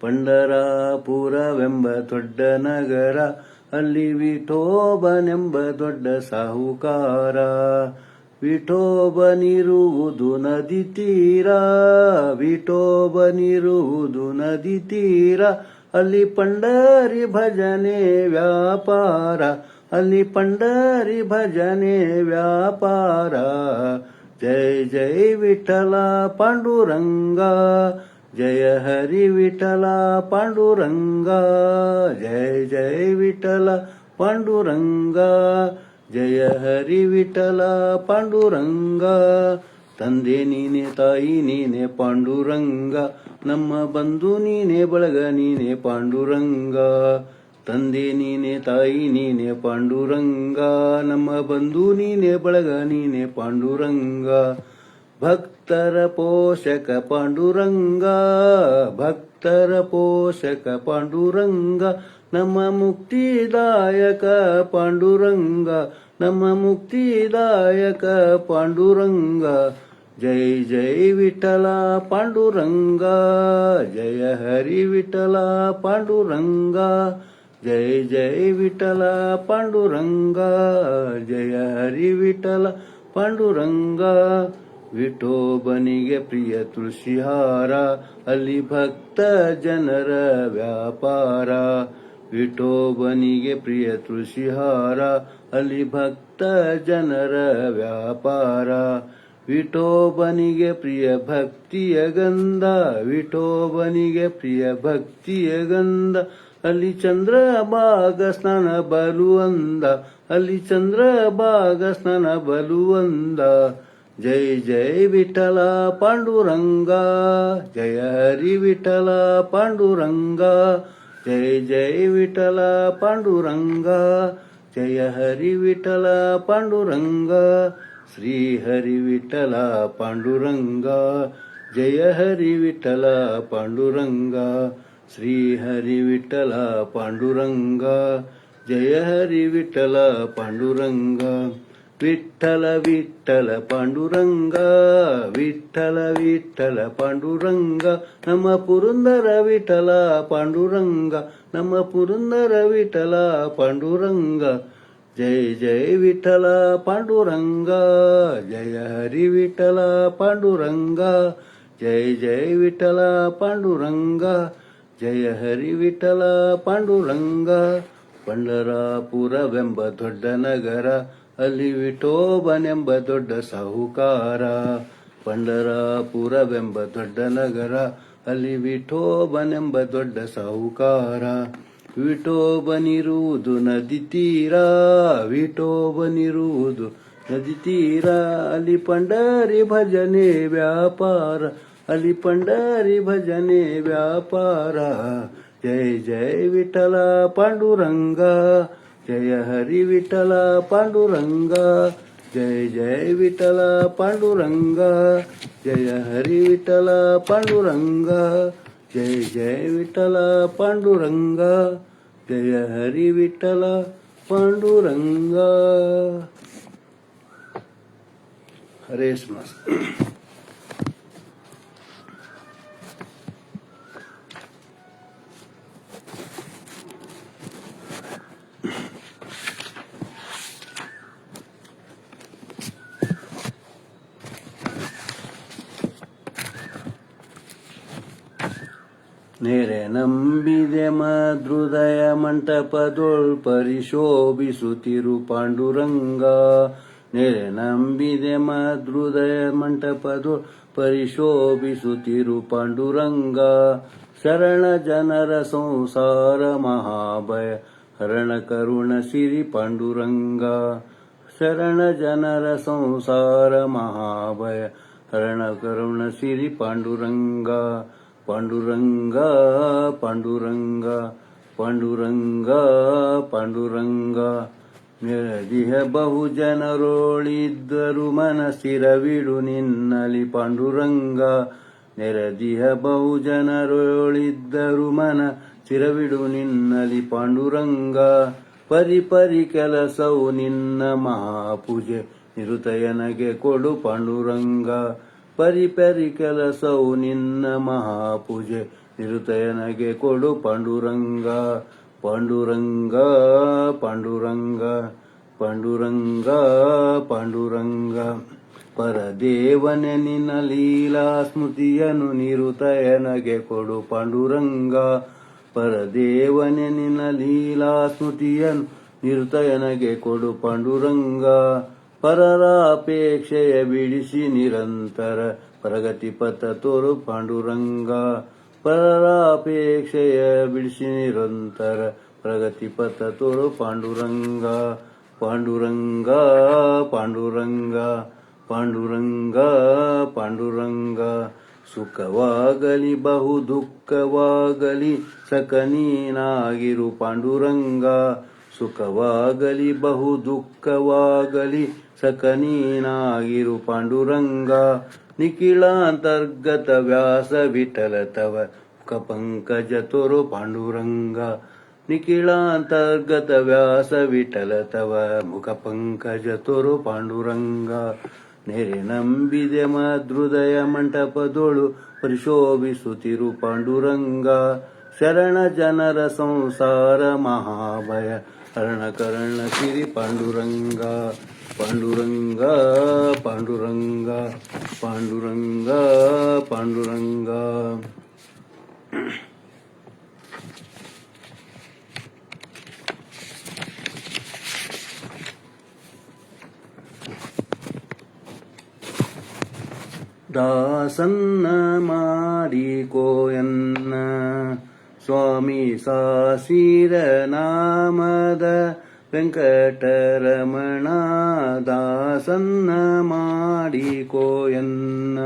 Speaker 1: ಪಂಡರಾಪುರವೆಂಬ ದೊಡ್ಡ ನಗರ, ಅಲ್ಲಿ ವಿಠೋಬನೆಂಬ ದೊಡ್ಡ ಸಾಹುಕಾರ. ವಿಠೋಬನಿರುವುದು ನದಿ ತೀರ, ವಿಠೋಬನಿರುವುದು ನದಿ ತೀರ, ಅಲ್ಲಿ ಪಂಡರಿ ಭಜನೆ ವ್ಯಾಪಾರ, ಅಲ್ಲಿ ಪಂಡರಿ ಭಜನೆ ವ್ಯಾಪಾರ. ಜಯ ಜಯ ವಿಠಲ ಪಾಂಡುರಂಗ, ಜಯ ಹರಿ ವಿಠಲ ಪಾಂಡುರಂಗ, ಜಯ ಜಯ ವಿಠಲ ಪಾಂಡುರಂಗ, ಜಯ ಹರಿ ವಿಠಲ ಪಾಂಡುರಂಗ. ತಂದೆ ನೀನೆ ತಾಯಿ ನೀನೆ ಪಾಂಡುರಂಗ, ನಮ್ಮ ಬಂಧು ನೀನೆ ಬಳಗ ನೀನೆ ಪಾಂಡುರಂಗ. ತಂದೆ ನೀನೆ ತಾಯಿ ನೀನೆ ಪಾಂಡುರಂಗ, ನಮ್ಮ ಬಂಧು ನೀನೆ ಬಳಗ ನೀನೆ ಪಾಂಡುರಂಗ. ಭಕ್ತರ ಪೋಷಕ ಪಾಂಡುರಂಗ, ಭಕ್ತರ ಪೋಷಕ ಪಾಂಡುರಂಗ, ನಮ್ಮ ಮುಕ್ತಿದಾಯಕ ಪಾಂಡುರಂಗ, ನಮ್ಮ ಮುಕ್ತಿದಾಯಕ ಪಾಂಡುರಂಗ. ಜೈ ಜೈ ವಿಠಲ ಪಾಂಡುರಂಗ, ಜಯ ಹರಿ ವಿಠಲ ಪಾಂಡುರಂಗ, ಜೈ ಜೈ ವಿಠಲ ಪಾಂಡುರಂಗ, ಜಯ ಹರಿ ವಿಠಲ ಪಾಂಡುರಂಗ. ವಿಠೋಬನಿಗೆ ಪ್ರಿಯ ತುಳಸಿಹಾರ, ಅಲ್ಲಿ ಭಕ್ತ ಜನರ ವ್ಯಾಪಾರ. ವಿಠೋಬನಿಗೆ ಪ್ರಿಯ ತುಳಸಿಹಾರ, ಅಲ್ಲಿ ಭಕ್ತ ಜನರ ವ್ಯಾಪಾರ. ವಿಠೋಬನಿಗೆ ಪ್ರಿಯ ಭಕ್ತಿಯ ಗಂಧ, ವಿಠೋಬನಿಗೆ ಪ್ರಿಯ ಭಕ್ತಿಯ ಗಂಧ, ಅಲ್ಲಿ ಚಂದ್ರಭಾಗ ಸ್ನಾನ ಬಲುವಂದ, ಅಲ್ಲಿ ಚಂದ್ರಭಾಗ ಸ್ನಾನ ಬಲುವಂದ. ಜೈ ಜೈ ವಿಠಲ ಪಾಂಡುರಂಗ, ಜಯ ಹರಿ ವಿಠಲ ಪಾಂಡುರಂಗ, ಜೈ ಜೈ ವಿಠಲ ಪಾಂಡುರಂಗ, ಜಯ ಹರಿ ವಿಠಲ ಪಾಂಡುರಂಗ. ಶ್ರೀ ಹರಿ ವಿಠಲ ಪಾಂಡುರಂಗ, ಜಯ ಹರಿ ವಿಠಲ ಪಾಂಡುರಂಗ, ಶ್ರೀ ಹರಿ ವಿಠಲ ಪಾಂಡುರಂಗ, ಜಯ ಹರಿ ವಿಠಲ ಪಾಂಡುರಂಗ. ವಿಠಲ ವಿಠಲ ಪಾಂಡುರಂಗ, ವಿಠಲ ವಿಠಲ ಪಾಂಡುರಂಗ, ನಮ್ಮ ಪುರಂದರ ವಿಠಲ ಪಾಂಡುರಂಗ, ನಮ್ಮ ಪುರಂದರ ವಿಠಲ ಪಾಂಡುರಂಗ. ಜೈ ಜೈ ವಿಠಲ ಪಾಂಡುರಂಗ, ಜಯ ಹರಿ ವಿಠಲ ಪಾಂಡುರಂಗ, ಜೈ ಜೈ ವಿಠಲ ಪಾಂಡುರಂಗ, ಜಯ ಹರಿ ವಿಠಲ ಪಾಂಡುರಂಗ. ಪಂಡರಾಪುರವೆಂಬ ದೊಡ್ಡ ನಗರ, ಅಲ್ಲಿ ವಿಠೋಬನೆಂಬ ದೊಡ್ಡ ಸಾಹುಕಾರ. ಪಂಡರಾಪುರವೆಂಬ ದೊಡ್ಡ ನಗರ, ಅಲ್ಲಿ ವಿಠೋಬನೆಂಬ ದೊಡ್ಡ ಸಾಹುಕಾರ. ವಿಠೋಬನಿರುವುದು ನದಿ ತೀರ, ವಿಠೋಬನಿರುವುದು ನದಿ ತೀರ, ಅಲ್ಲಿ ಪಂಡರಿ ಭಜನೆ ವ್ಯಾಪಾರ, ಅಲ್ಲಿ पंढरी भजने व्यापार जय जय विठ्ठल पांडुरंग जय हरी विठ्ठल पांडुरंग जय जय विठ्ठल पांडुरंग जय हरी विठ्ठल पांडुरंग जय जय विठ्ठल पांडुरंग जय हरी विठ्ठल पांडुरंग. हरे स्मस. ನೆರೆ ನಂಬಿದೆ ಮದೃದಯ ಮಂಟಪದೊಳ್ ಪರಿಶೋಭಿಸುತ್ತಿರು ಪಾಂಡುರಂಗ ನೆರೆ ನಂಬಿದೆ ಮದೃದಯ ಮಂಟಪದೊಳ್ ಪರಿಶೋಭಿಸುತ್ತಿರು ಪಾಂಡುರಂಗ ಶರಣ ಜನರ ಸಂಸಾರ ಮಹಾಭಯ ಹರಣ ಕರುಣ ಸಿರಿ ಪಾಂಡುರಂಗ ಶರಣ ಜನರ ಸಂಸಾರ ಮಹಾಭಯ ಹರಣ ಕರುಣ ಸಿರಿ ಪಾಂಡುರಂಗ ಪಾಂಡುರಂಗ ಪಾಂಡುರಂಗ ಪಾಂಡುರಂಗ ಪಾಂಡುರಂಗ ನೆರೆದಿಹ ಬಹು ಜನರೋಳಿದ್ದರು ಮನಸ್ಸಿರವಿಡು ನಿನ್ನಲಿ ಪಾಂಡುರಂಗ ನೆರೆದಿಹ ಬಹು ಜನರೋಳಿದ್ದರು ಮನ ಸಿರವಿಡು ನಿನ್ನಲಿ ಪಾಂಡುರಂಗ ಪರಿ ಪರಿ ಕೆಲಸವು ನಿನ್ನ ಮಹಾಪೂಜೆ ನಿರುತಯನಗೆ ಕೊಡು ಪಾಂಡುರಂಗ ಪರಿ ಪರಿ ಕೆಲಸವು ನಿನ್ನ ಮಹಾಪೂಜೆ ನಿರುತಯನಗೆ ಕೊಡು ಪಾಂಡುರಂಗ ಪಾಂಡುರಂಗ ಪಾಂಡುರಂಗ ಪಾಂಡುರಂಗ ಪಾಂಡುರಂಗ ಪರದೇವನೆ ನಿನ್ನ ಲೀಲಾ ಸ್ಮೃತಿಯನ್ನು ನಿರುತಯನಗೆ ಕೊಡು ಪಾಂಡುರಂಗ ಪರದೇವನೆ ನಿನ್ನ ಲೀಲಾ ಸ್ಮೃತಿಯನ್ನು ನಿರುತಯನಗೆ ಕೊಡು ಪಾಂಡುರಂಗ ಪರರ ಅಪೇಕ್ಷೆಯ ಬಿಡಿಸಿ ನಿರಂತರ ಪ್ರಗತಿ ಪಥ ತೋರು ಪಾಂಡುರಂಗ ಪರರ ಅಪೇಕ್ಷೆಯ ಬಿಡಿಸಿ ನಿರಂತರ ಪ್ರಗತಿ ಪಥ ತೋರು ಪಾಂಡುರಂಗ ಪಾಂಡುರಂಗ ಪಾಂಡುರಂಗ ಪಾಂಡುರಂಗ ಪಾಂಡುರಂಗ ಸುಖವಾಗಲಿ ಬಹು ದುಃಖವಾಗಲಿ ಸಕನೀನಾಗಿರು ಪಾಂಡುರಂಗ ಸುಖವಾಗಲಿ ಬಹು ದುಃಖವಾಗಲಿ ಸಕನೀನಾಗಿರು ಪಾಂಡುರಂಗ ನಿಖಿಲಾಂತರ್ಗತ ವ್ಯಾಸ ವಿಠಲ ತವ ಮುಖ ಪಂಕಜ ತೋರು ಪಾಂಡುರಂಗ ನಿಖಿಲಾಂತರ್ಗತ ವ್ಯಾಸ ವಿಠಲ ತವ ಮುಖ ಪಂಕಜ ತೋರು ಪಾಂಡುರಂಗ ನೆರೆ ನಂಬಿದೆ ಮದೃದಯ ಮಂಟಪದೊಳು ಪರಿಶೋಭಿಸುತ್ತಿರು ಪಾಂಡುರಂಗ ಶರಣ ಜನರ ಸಂಸಾರ ಮಹಾಭಯ ಹರಣ ಕರ್ಣ ಸಿರಿ ಪಾಂಡುರಂಗ ಪಾಂಡುರಂಗ ಪಾಂಡುರಂಗ ಪಾಂಡುರಂಗ ಪಾಂಡುರಂಗ. ದಾಸನ್ನ ಮಾಡಿಕೋಯನ್ನ ಸ್ವಾಮಿ ಸಾಸಿರ ನಾಮದ ವೆಂಕಟರಮಣ ದಾಸನ್ನ ಮಾಡಿಕೋಯನ್ನ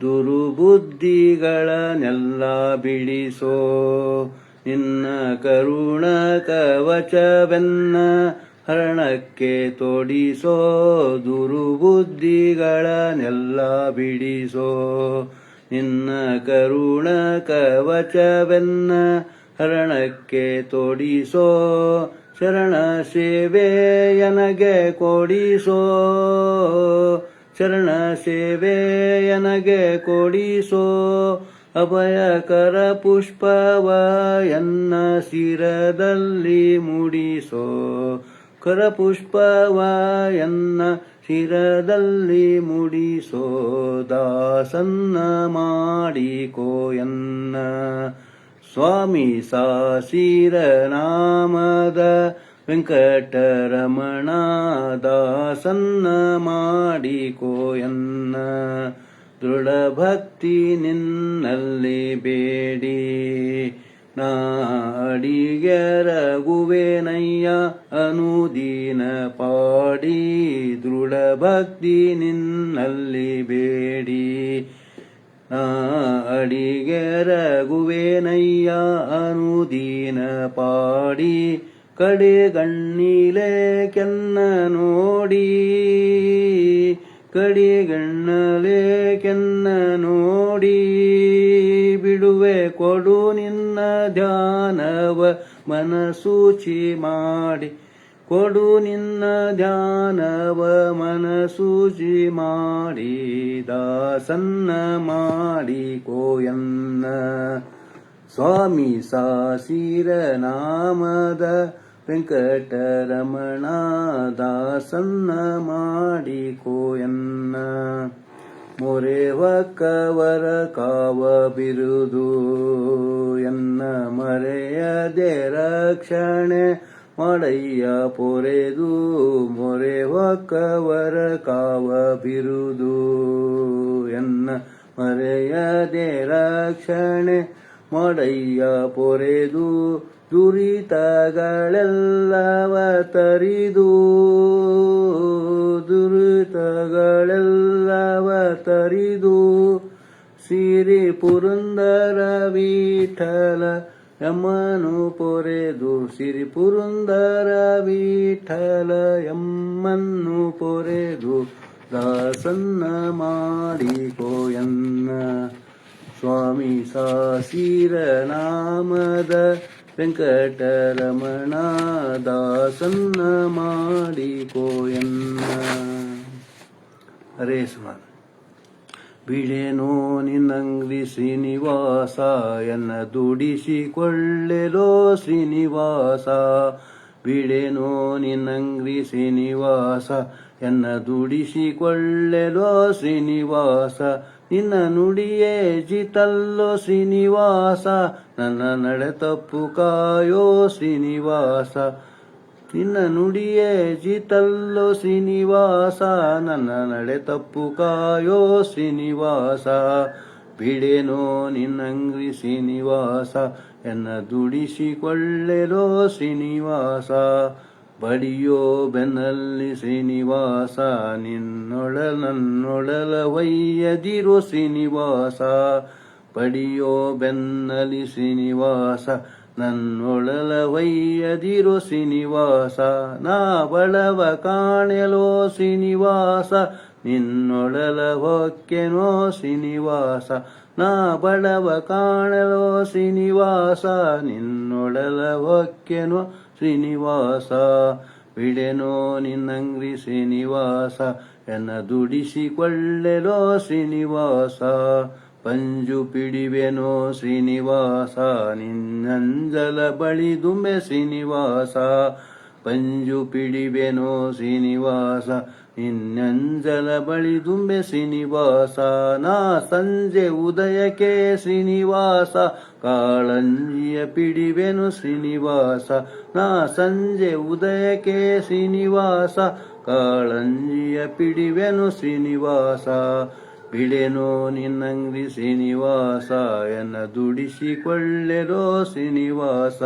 Speaker 1: ದುರುಬುದ್ಧಿಗಳನ್ನೆಲ್ಲ ಬಿಡಿಸೋ ನಿನ್ನ ಕರುಣ ಕವಚವೆನ್ನ ಹರಣಕ್ಕೆ ತೋಡಿಸೋ ದುರುಬುದ್ಧಿಗಳನ್ನೆಲ್ಲ ಬಿಡಿಸೋ ನಿನ್ನ ಕರುಣ ಕವಚವೆನ್ನ ಹರಣಕ್ಕೆ ತೋಡಿಸೋ ಶರಣ ಸೇವೆಯನಗೆ ಕೊಡಿಸೋ ಶರಣ ಸೇವೆಯನಗೆ ಕೊಡಿಸೋ ಅಭಯಕರ ಪುಷ್ಪವ ಎನ್ನ ಶಿರದಲ್ಲಿ ಮುಡಿಸೋ ಕರ ಪುಷ್ಪವ ಎನ್ನ ಶಿರದಲ್ಲಿ ಮುಡಿಸೋ ದಾಸನ್ನ ಮಾಡಿಕೋಯನ್ನ ಸ್ವಾಮಿ ಸಾಸಿರ ನಾಮದ ವೆಂಕಟರಮಣ ದಾಸನ್ನ ಮಾಡಿಕೋಯನ್ನ ದೃಢ ಭಕ್ತಿ ನಿನ್ನಲ್ಲಿ ಬೇಡಿ ನಾಡಿಗೆರಗುವೆನಯ್ಯ ಅನುದೀನ ಪಾಡಿ ದೃಢ ಭಕ್ತಿ ನಿನ್ನಲ್ಲಿ ಬೇಡಿ ನಾ ಅಡಿಗೆ ರಘುವೇನಯ್ಯ ಅನುದೀನ ಪಾಡಿ ಕಡೆಗಣ್ಣಿಲೆ ಕೆನ್ನ ನೋಡಿ ಕಡೆಗಣ್ಣಲೆ ಕೆನ್ನ ನೋಡಿ ಬಿಡುವೆ ಕೊಡು ನಿನ್ನ ಧ್ಯಾನವ ಮನಸೂಚಿ ಮಾಡಿ ಕೊಡು ನಿನ್ನ ಧ್ಯಾನವ ಮನಸೂಚಿ ಮಾಡಿ ದಾಸನ್ನ ಮಾಡಿ ಕೋಯನ್ನ ಸ್ವಾಮಿ ಸಾಸಿರ ನಾಮದ ವೆಂಕಟರಮಣ ದಾಸನ್ನ ಮಾಡಿ ಕೋಯನ್ನ ಮೊರೆವ ಕವರ ಕಾವ ಬಿರುದು ಎನ್ನ ಮರೆಯದೆ ರಕ್ಷಣೆ ಮಾಡಯ್ಯ ಪೊರೆದು ಮೊರೆವ ಕವರ ಕಾವ ಬಿರುದು ಎನ್ನ ಮರೆಯದೆ ರಕ್ಷಣೆ ಮಾಡಯ್ಯ ಪೊರೆದು ದುರಿತಗಳೆಲ್ಲವ ತರಿದು ದುರಿತಗಳೆಲ್ಲವ ತರಿದು ಸಿರಿ ಪುರಂದರ ವಿಠಲ ಎಮ್ಮನು ಪೊರೆದು ಸಿರಿ ಪುರಂದರ ವಿಠಲ ಎಮ್ಮನ್ನು ಪೊರೆದು ದಾಸನ್ನ ಮಾಡಿ ಕೋಯನ್ನ ಸ್ವಾಮಿ ಸಾಸಿರ ನಾಮದ ವೆಂಕಟರಮಣ ದಾಸನ್ನ ಮಾಡಿ ಕೋಯನ್ನ. ಹರೇ ಸ್ಮರಣ. ಬಿಡೆನೋ ನಿನ್ನಂಗ್ರಿ ಶ್ರೀನಿವಾಸ ಎನ್ನ ದುಡಿಸಿಕೊಳ್ಳೆಲೋ ಶ್ರೀನಿವಾಸ ಬಿಡೆನೋ ನಿನ್ನಂಗ್ರಿ ಶ್ರೀನಿವಾಸ ಎನ್ನ ದುಡಿಸಿಕೊಳ್ಳೆಲೋ ಶ್ರೀನಿವಾಸ ನಿನ್ನ ನುಡಿಯೇ ಜಿತಲ್ಲೋ ಶ್ರೀನಿವಾಸ ನನ್ನ ನಡೆ ತಪ್ಪು ಕಾಯೋ ಶ್ರೀನಿವಾಸ ನಿನ್ನ ನುಡಿಯೇ ಜಿತಲ್ಲೋ ಶ್ರೀನಿವಾಸ ನನ್ನ ನಡೆ ತಪ್ಪು ಕಾಯೋ ಶ್ರೀನಿವಾಸ ಬಿಡೆನೋ ನಿನ್ನಂಗ್ರಿ ಶ್ರೀನಿವಾಸ ಎನ್ನ ದುಡಿಸಿಕೊಳ್ಳೆಲೋ ಶ್ರೀನಿವಾಸ ಬಡಿಯೋ ಬೆನ್ನಲ್ಲಿ ಶ್ರೀನಿವಾಸ ನನ್ನೊಡಲ ವೈಯದಿರೋ ಶ್ರೀನಿವಾಸ ಬಡಿಯೋ ಬೆನ್ನಲಿ ಶ್ರೀನಿವಾಸ ನನ್ನೊಡಲ ವೈಯದಿರೋ ಶ್ರೀನಿವಾಸ ನಾ ಬಳವ ಕಾಣೆಲೋ ಶ್ರೀನಿವಾಸ ನಿನ್ನೊಡಲ ಹೊಕ್ಕೆನೋ ಶ್ರೀನಿವಾಸ ನಾ ಬಳವ ಕಾಣಲೋ ಶ್ರೀನಿವಾಸ ನಿನ್ನೊಡಲ ಹೊಕ್ಕೆನೋ ಶ್ರೀನಿವಾಸ ಬಿಡೆನೋ ನಿನ್ನಂಗ್ರಿ ಶ್ರೀನಿವಾಸ ಎನ್ನ ದುಡಿಸಿಕೊಳ್ಳೆಲೋ ಶ್ರೀನಿವಾಸ ಪಂಜು ಪಿಡಿವೆನೋ ಶ್ರೀನಿವಾಸ ನಿನ್ನಂಜಲ ಬಳಿ ದುಂಬೆ ಶ್ರೀನಿವಾಸ ಪಂಜು ಪಿಡಿವೆನೋ ಶ್ರೀನಿವಾಸ ನಿನ್ನಂಜಲ ಬಳಿ ದುಂಬೆ ಶ್ರೀನಿವಾಸ ನಾ ಸಂಜೆ ಉದಯಕ್ಕೆ ಶ್ರೀನಿವಾಸ ಕಾಳಂಜಿಯ ಪಿಡಿವೆನು ಶ್ರೀನಿವಾಸ ನಾ ಸಂಜೆ ಉದಯಕ್ಕೆ ಶ್ರೀನಿವಾಸ ಕಾಳಂಜಿಯ ಪಿಡಿವೆನು ಶ್ರೀನಿವಾಸ ಬಿಡೆನೋ ನಿನ್ನಂಗ್ರಿ ಶ್ರೀನಿವಾಸ ಎನ್ನ ದುಡಿಸಿಕೊಳ್ಳೆಲೋ ಶ್ರೀನಿವಾಸ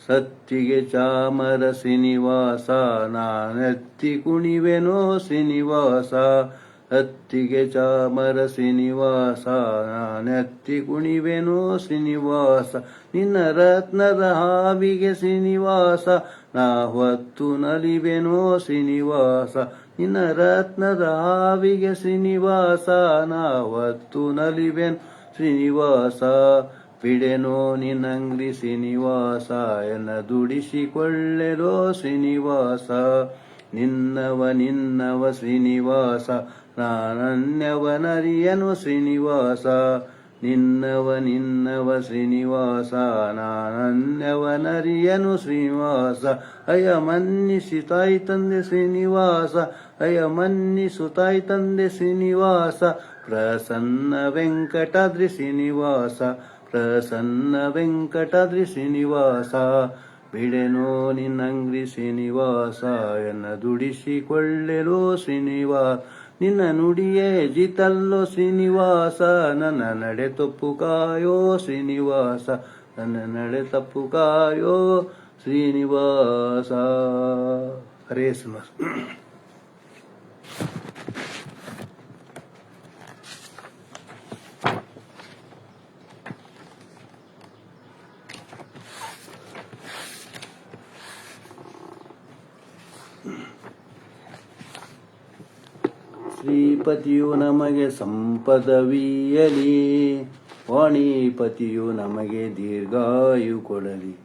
Speaker 1: ಸತ್ತಿಗೆ ಚಾಮರ ಶ್ರೀನಿವಾಸ ನಾನೆತ್ತಿ ಕುಣಿವೆನೋ ಶ್ರೀನಿವಾಸ ಹತ್ತಿಗೆ ಚಾಮರ ಶ್ರೀನಿವಾಸ ನಾನೆತ್ತಿ ಕುಣಿವೆನೋ ಶ್ರೀನಿವಾಸ ನಿನ್ನ ರತ್ನದ ಹಾವಿಗೆ ಶ್ರೀನಿವಾಸ ನಾ ಹೊತ್ತು ನಲಿವೆನೋ ಶ್ರೀನಿವಾಸ ನಿನ್ನ ರತ್ನದ ಹಾವಿಗೆ ಶ್ರೀನಿವಾಸ ನಾ ಹೊತ್ತು ನಲಿವೆನು ಶ್ರೀನಿವಾಸ ಬಿಡೆನೋ ನಿನ್ನಂಗ್ರಿ ಶ್ರೀನಿವಾಸ ಎನ್ನ ದುಡಿಸಿಕೊಳ್ಳೆಲೋ ಶ್ರೀನಿವಾಸ ನಿನ್ನವ ಶ್ರೀನಿವಾಸ ನಾನನ್ಯವನರಿಯನು ಶ್ರೀನಿವಾಸ ನಿನ್ನವ ಶ್ರೀನಿವಾಸ ನಾನನ್ಯವನರಿಯನು ಶ್ರೀನಿವಾಸ ಅಯ ಮನ್ನಿಸಿತಾಯಿ ತಂದೆ ಶ್ರೀನಿವಾಸ ಅಯ ಮನ್ನಿಸುತ್ತಾಯಿ ತಂದೆ ಶ್ರೀನಿವಾಸ ಪ್ರಸನ್ನ ವೆಂಕಟಾದ್ರಿ ಶ್ರೀನಿವಾಸ ಪ್ರಸನ್ನ ವೆಂಕಟಾದ್ರಿ ಶ್ರೀನಿವಾಸ ಬಿಡೆನೋ ನಿನ್ನಂಗ್ರಿ ಶ್ರೀನಿವಾಸ ಎನ್ನ ದುಡಿಸಿಕೊಳ್ಳೆಲೋ ಶ್ರೀನಿವಾಸ ನಿನ್ನ ನುಡಿಯೇ ಜಿತಲ್ಲೋ ಶ್ರೀನಿವಾಸ ನನ್ನ ನಡೆ ತಪ್ಪು ಕಾಯೋ ಶ್ರೀನಿವಾಸ ನನ್ನ ನಡೆ ತಪ್ಪು ಕಾಯೋ ಶ್ರೀನಿವಾಸ. ಹರೇ ಶ್ರೀನಿವಾಸ. ಶ್ರೀಪತಿಯು ನಮಗೆ ಸಂಪದವೀಯಲಿ, ವಾಣಿಪತಿಯು ನಮಗೆ ದೀರ್ಘಾಯು ಕೊಡಲಿ.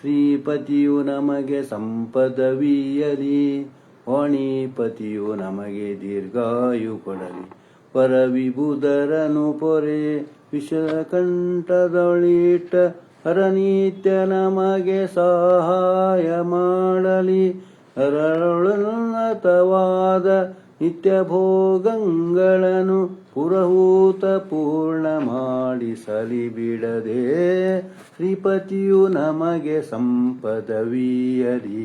Speaker 1: ಶ್ರೀಪತಿಯು ನಮಗೆ ಸಂಪದವೀಯಲಿ, ವಾಣಿಪತಿಯು ನಮಗೆ ದೀರ್ಘಾಯು ಕೊಡಲಿ. ಪರವಿಬುಧರನು ಪೊರೆ ವಿಷಕಂಠದೊಳಿಟ್ಟ ಹರನಿತ್ಯ ನಮಗೆ ಸಹಾಯ ಮಾಡಲಿ. ಹರಳುನ್ನತವಾದ ನಿತ್ಯ ಭೋಗಗಳನ್ನು ಪುರಹೂತ ಪೂರ್ಣ ಮಾಡಿಸಲಿ ಬಿಡದೆ. ಶ್ರೀಪತಿಯು ನಮಗೆ ಸಂಪದವೀಯಲಿ,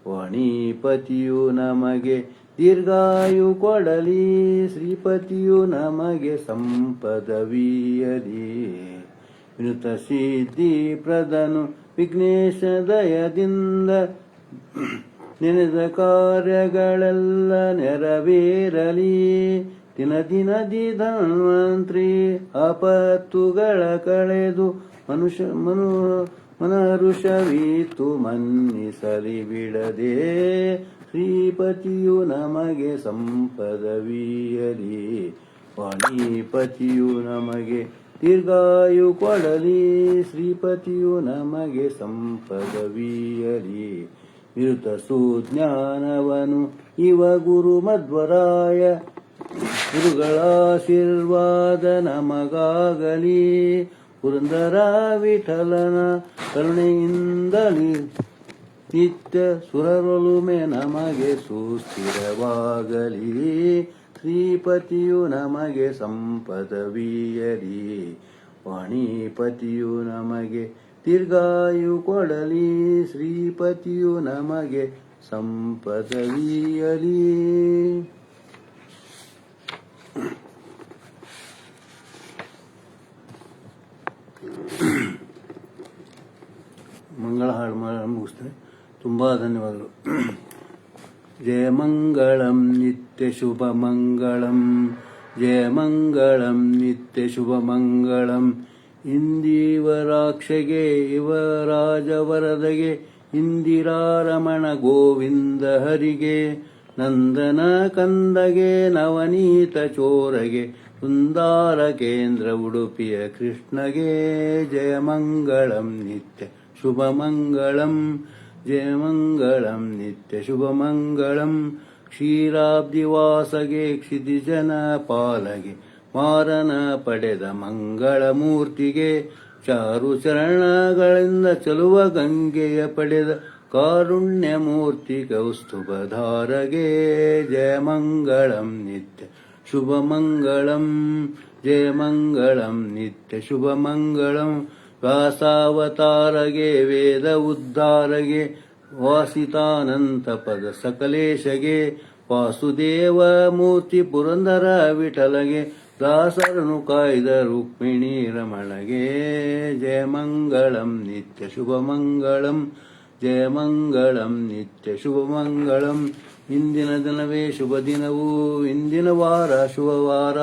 Speaker 1: ವಾಣಿಪತಿಯು ನಮಗೆ ದೀರ್ಘಾಯು ಕೊಡಲಿ. ಶ್ರೀಪತಿಯು ನಮಗೆ ಸಂಪದವೀಯಲಿ. ವಿನುತ ಸಿದ್ಧಿ ಪ್ರದನು ವಿಘ್ನೇಶ ದಯದಿಂದ ನೆನೆದ ಕಾರ್ಯಗಳೆಲ್ಲ ನೆರವೇರಲಿ. ದಿನ ದಿನದಿ ಧನ್ವಂತ್ರಿ ಆಪತ್ತುಗಳ ಕಳೆದು ಮನರುಷವೀತು ಮನ್ನಿಸಲಿ ಬಿಡದೆ. ಶ್ರೀಪತಿಯು ನಮಗೆ ಸಂಪದವೀಯಲಿ, ವಾಣಿಪತಿಯು ನಮಗೆ ದೀರ್ಘಾಯು ಕೊಡಲಿ. ಶ್ರೀಪತಿಯು ನಮಗೆ ಸಂಪದವೀಯಲಿ. ವಿರುತ ಸುಜ್ಞಾನವನು ಇವ ಗುರು ಮಧ್ವರಾಯ, ಗುರುಗಳಾಶೀರ್ವಾದ ನಮಗಾಗಲಿ. ಪುರಂದರ ವಿಠಲನ ಕರುಣೆಯಿಂದಲಿ ನಿತ್ಯ ಸುರರೊಲುಮೆ ನಮಗೆ ಸುಸ್ಥಿರವಾಗಲಿ. ಶ್ರೀಪತಿಯು ನಮಗೆ ಸಂಪದವೀಯಲಿ, ವಾಣಿಪತಿಯು ನಮಗೆ ದೀರ್ಘಾಯು ಕೊಡಲಿ. ಶ್ರೀಪತಿಯು ನಮಗೆ ಸಂಪದವೀಯಲಿ. ಮಂಗಳ ಹಾಡು ಮುಗಿಸ್ತೇನೆ. ತುಂಬ ಧನ್ಯವಾದಗಳು. ಜಯ ಮಂಗಳಂ ನಿತ್ಯ ಶುಭ ಮಂಗಳಂ, ಜಯ ಮಂಗಳಂ ನಿತ್ಯ ಶುಭ ಮಂಗಳಂ. ಇಂದಿವರಾಕ್ಷಗೆ ಯುವರಾಜವರದಗೆ, ಇಂದಿರಾರಮಣ ಗೋವಿಂದ ಹರಿಗೆ. ನಂದನ ಕಂದಗೆ ನವನೀತ ಚೋರಗೆ, ಸುಂದಾರ ಕೇಂದ್ರ ಉಡುಪಿಯ ಕೃಷ್ಣಗೆ. ಜಯ ಮಂಗಳಂ ನಿತ್ಯ ಶುಭ ಮಂಗಳಂ, ಜಯ ಮಂಗಳಂ ನಿತ್ಯ ಶುಭ ಮಂಗಳಂ. ಕ್ಷೀರಾಬ್ದಿವಾಸಗೆ ಕ್ಷಿತಿಜನ ಪಾಲಗೆ, ಮಾರನ ಪಡೆದ ಮಂಗಳ ಮೂರ್ತಿಗೆ. ಚಾರು ಚರಣಗಳಿಂದ ಚಲುವ ಗಂಗೆಯ ಪಡೆದ ಕಾರುಣ್ಯ ಮೂರ್ತಿ ಕೌಸ್ತುಭಧಾರಗೆ. ಜಯ ಮಂಗಳಂ ನಿತ್ಯ ಶುಭ ಮಂಗಳಂ, ಜಯ ಮಂಗಳಂ ನಿತ್ಯ ಶುಭ ಮಂಗಳಂ. ವ್ಯಾಸಾವತಾರಗೆ ವೇದ ಉದ್ಧಾರಗೆ, ವಾಸಿತಾನಂತ ಪದ ಸಕಲೇಶಗೆ. ವಾಸುದೇವ ಮೂರ್ತಿ ಪುರಂದರ ವಿಠಲಗೆ, ದಾಸರನು ಕಾಯ್ದ ರುಕ್ಮಿಣಿ ರಮಣಗೆ. ಜಯ ಮಂಗಳಂ ನಿತ್ಯ ಶುಭ ಮಂಗಳಂ, ಜಯ ಮಂಗಳಂ ನಿತ್ಯ ಶುಭ ಮಂಗಳಂ. ಇಂದಿನ ದಿನವೇ ಶುಭ ದಿನವು, ಇಂದಿನ ವಾರ ಶುಭವಾರ,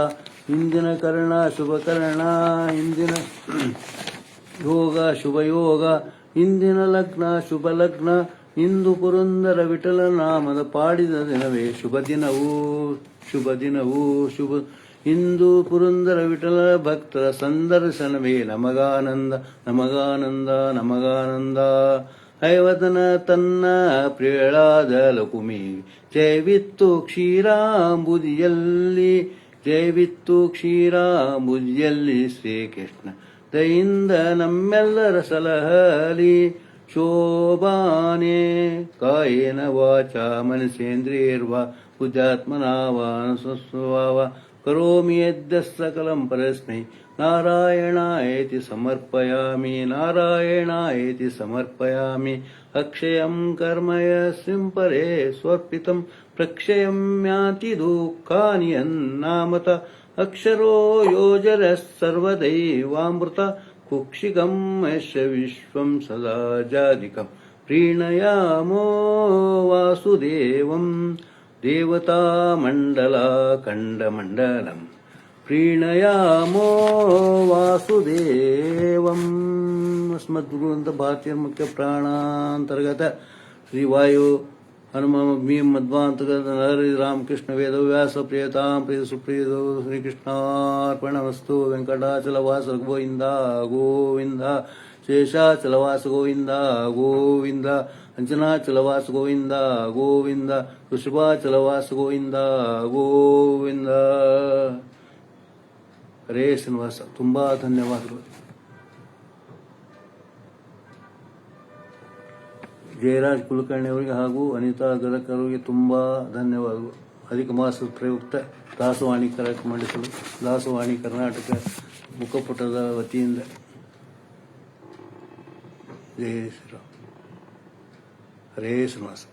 Speaker 1: ಇಂದಿನ ಕರ್ಣ ಶುಭ ಕರ್ಣ, ಇಂದಿನ ಯೋಗ ಶುಭ ಯೋಗ, ಇಂದಿನ ಲಗ್ನ ಶುಭ ಲಗ್ನ. ಇಂದು ಪುರಂದರ ವಿಠಲ ನಾಮದ ಪಾಡಿದ ದಿನವೇ ಶುಭ ದಿನವು, ಶುಭ ದಿನವು ಶುಭ. ಇಂದು ಪುರಂದರ ವಿಠಲ ಭಕ್ತರ ಸಂದರ್ಶನವೇ ನಮಗಾನಂದ, ನಮಗಾನಂದ, ನಮಗಾನಂದ. ಐವತನ ತನ್ನ ಪ್ರಿಯಳಾದ ಲಕುಮಿ, ಜಯವಿತ್ತು ಕ್ಷೀರಾಂಬುದಿಯಲ್ಲಿ, ಜಯವಿತ್ತು ಕ್ಷೀರಾಂಬುದಿಯಲ್ಲಿ. ಶ್ರೀಕೃಷ್ಣ ದಯಿಂದ ನಮ್ಮೆಲ್ಲರ ಸಲಹಲಿ. ಶೋಭಾನೆ ಕಾಯೇನ ವಾಚ ಮನಸೇಂದ್ರಿಯರ್ವಾ ಬುದ್ಧಾತ್ಮನಾವಾನುಸ್ವಭಾವ ಕರೋಮಿ ಯದ್ಯ ಸಕಲಂ ಪರಸ್ಮೈ ನಾರಾಯಣಾಯೇತಿ ಸಮರ್ಪಯಾಮಿ, ನಾರಾಯಣಾಯೇತಿ ಸಮರ್ಪಯಾಮಿ. ಅಕ್ಷಯಂ ಕರ್ಮಯ ಸಿಂಪರೇ ಸ್ವರ್ಪಿತಂ ಪ್ರಕ್ಷಯಂ ಯಾತಿ ದುಃಖಾನಿ ಯನ್ನಾಮತ. ಅಕ್ಷರೋ ಯೋಜರ ಸರ್ವದೈವಾಮೃತ ಕುಕ್ಷಿಗಂ ಯಶ ವಿಶ್ವಂ ಸದಾ ಜಾಧಿಕಂ. ಪ್ರೀಣಯಾಮೋ ವಾಸುದೇವಂ ದೇವತಾ ಮಂಡಲ ಖಂಡಮಂಡಲಂ. ಪ್ರೀಣಯಾಮೋ ವಾಸುದೇವಂ. ಅಸ್ಮದ್ಗುರುಂತ ಭಾರತೀಯ ಮುಖ್ಯ ಪ್ರಾಣಾಂತರ್ಗತ ಶ್ರೀವಾಯು ಹನುಮಮಗ್ನಿ ಮಧ್ವಾಂತಕ ಹರಿ ರಾಮಕೃಷ್ಣ ವೇದವ್ಯಾಸ ಪ್ರಿಯತಾಂ ಪ್ರಿಯ ಸುಪ್ರಿಯೋ ಶ್ರೀಕೃಷ್ಣಾರ್ಪಣಮಸ್ತು. ವೆಂಕಟಾಚಲವಾಸ ಗೋವಿಂದ ಗೋವಿಂದ, ಶೇಷಾಚಲವಾಸ ಗೋವಿಂದ ಗೋವಿಂದ, ಅಂಜನಾಚಲವಾಸ ಗೋವಿಂದ ಗೋವಿಂದ, ವೃಷಭಾಚಲವಾಸ ಗೋವಿಂದ ಗೋವಿಂದ. ಹರೇ ಶ್ರೀನಿವಾಸ. ತುಂಬಾ ಧನ್ಯವಾದಗಳು. ಜಯರಾಜ್ ಕುಲಕರ್ಣಿ ಅವರಿಗೆ ಹಾಗೂ ಅನಿತಾ ಗದಕರ್ ಅವರಿಗೆ ತುಂಬಾ ಧನ್ಯವಾದಗಳು. ಅಧಿಕ ಮಾಸದ ಪ್ರಯುಕ್ತ ದಾಸವಾಣಿ ಕಾರ್ಯಕ್ರಮ ಮಂಡಿಸಲು ದಾಸವಾಣಿ ಕರ್ನಾಟಕ ಮುಖಪುಟದ ವತಿಯಿಂದ ಜಯ ಶ್ರೀರಾಮ್. ಹರೇ ಶ್ರೀನಿವಾಸ.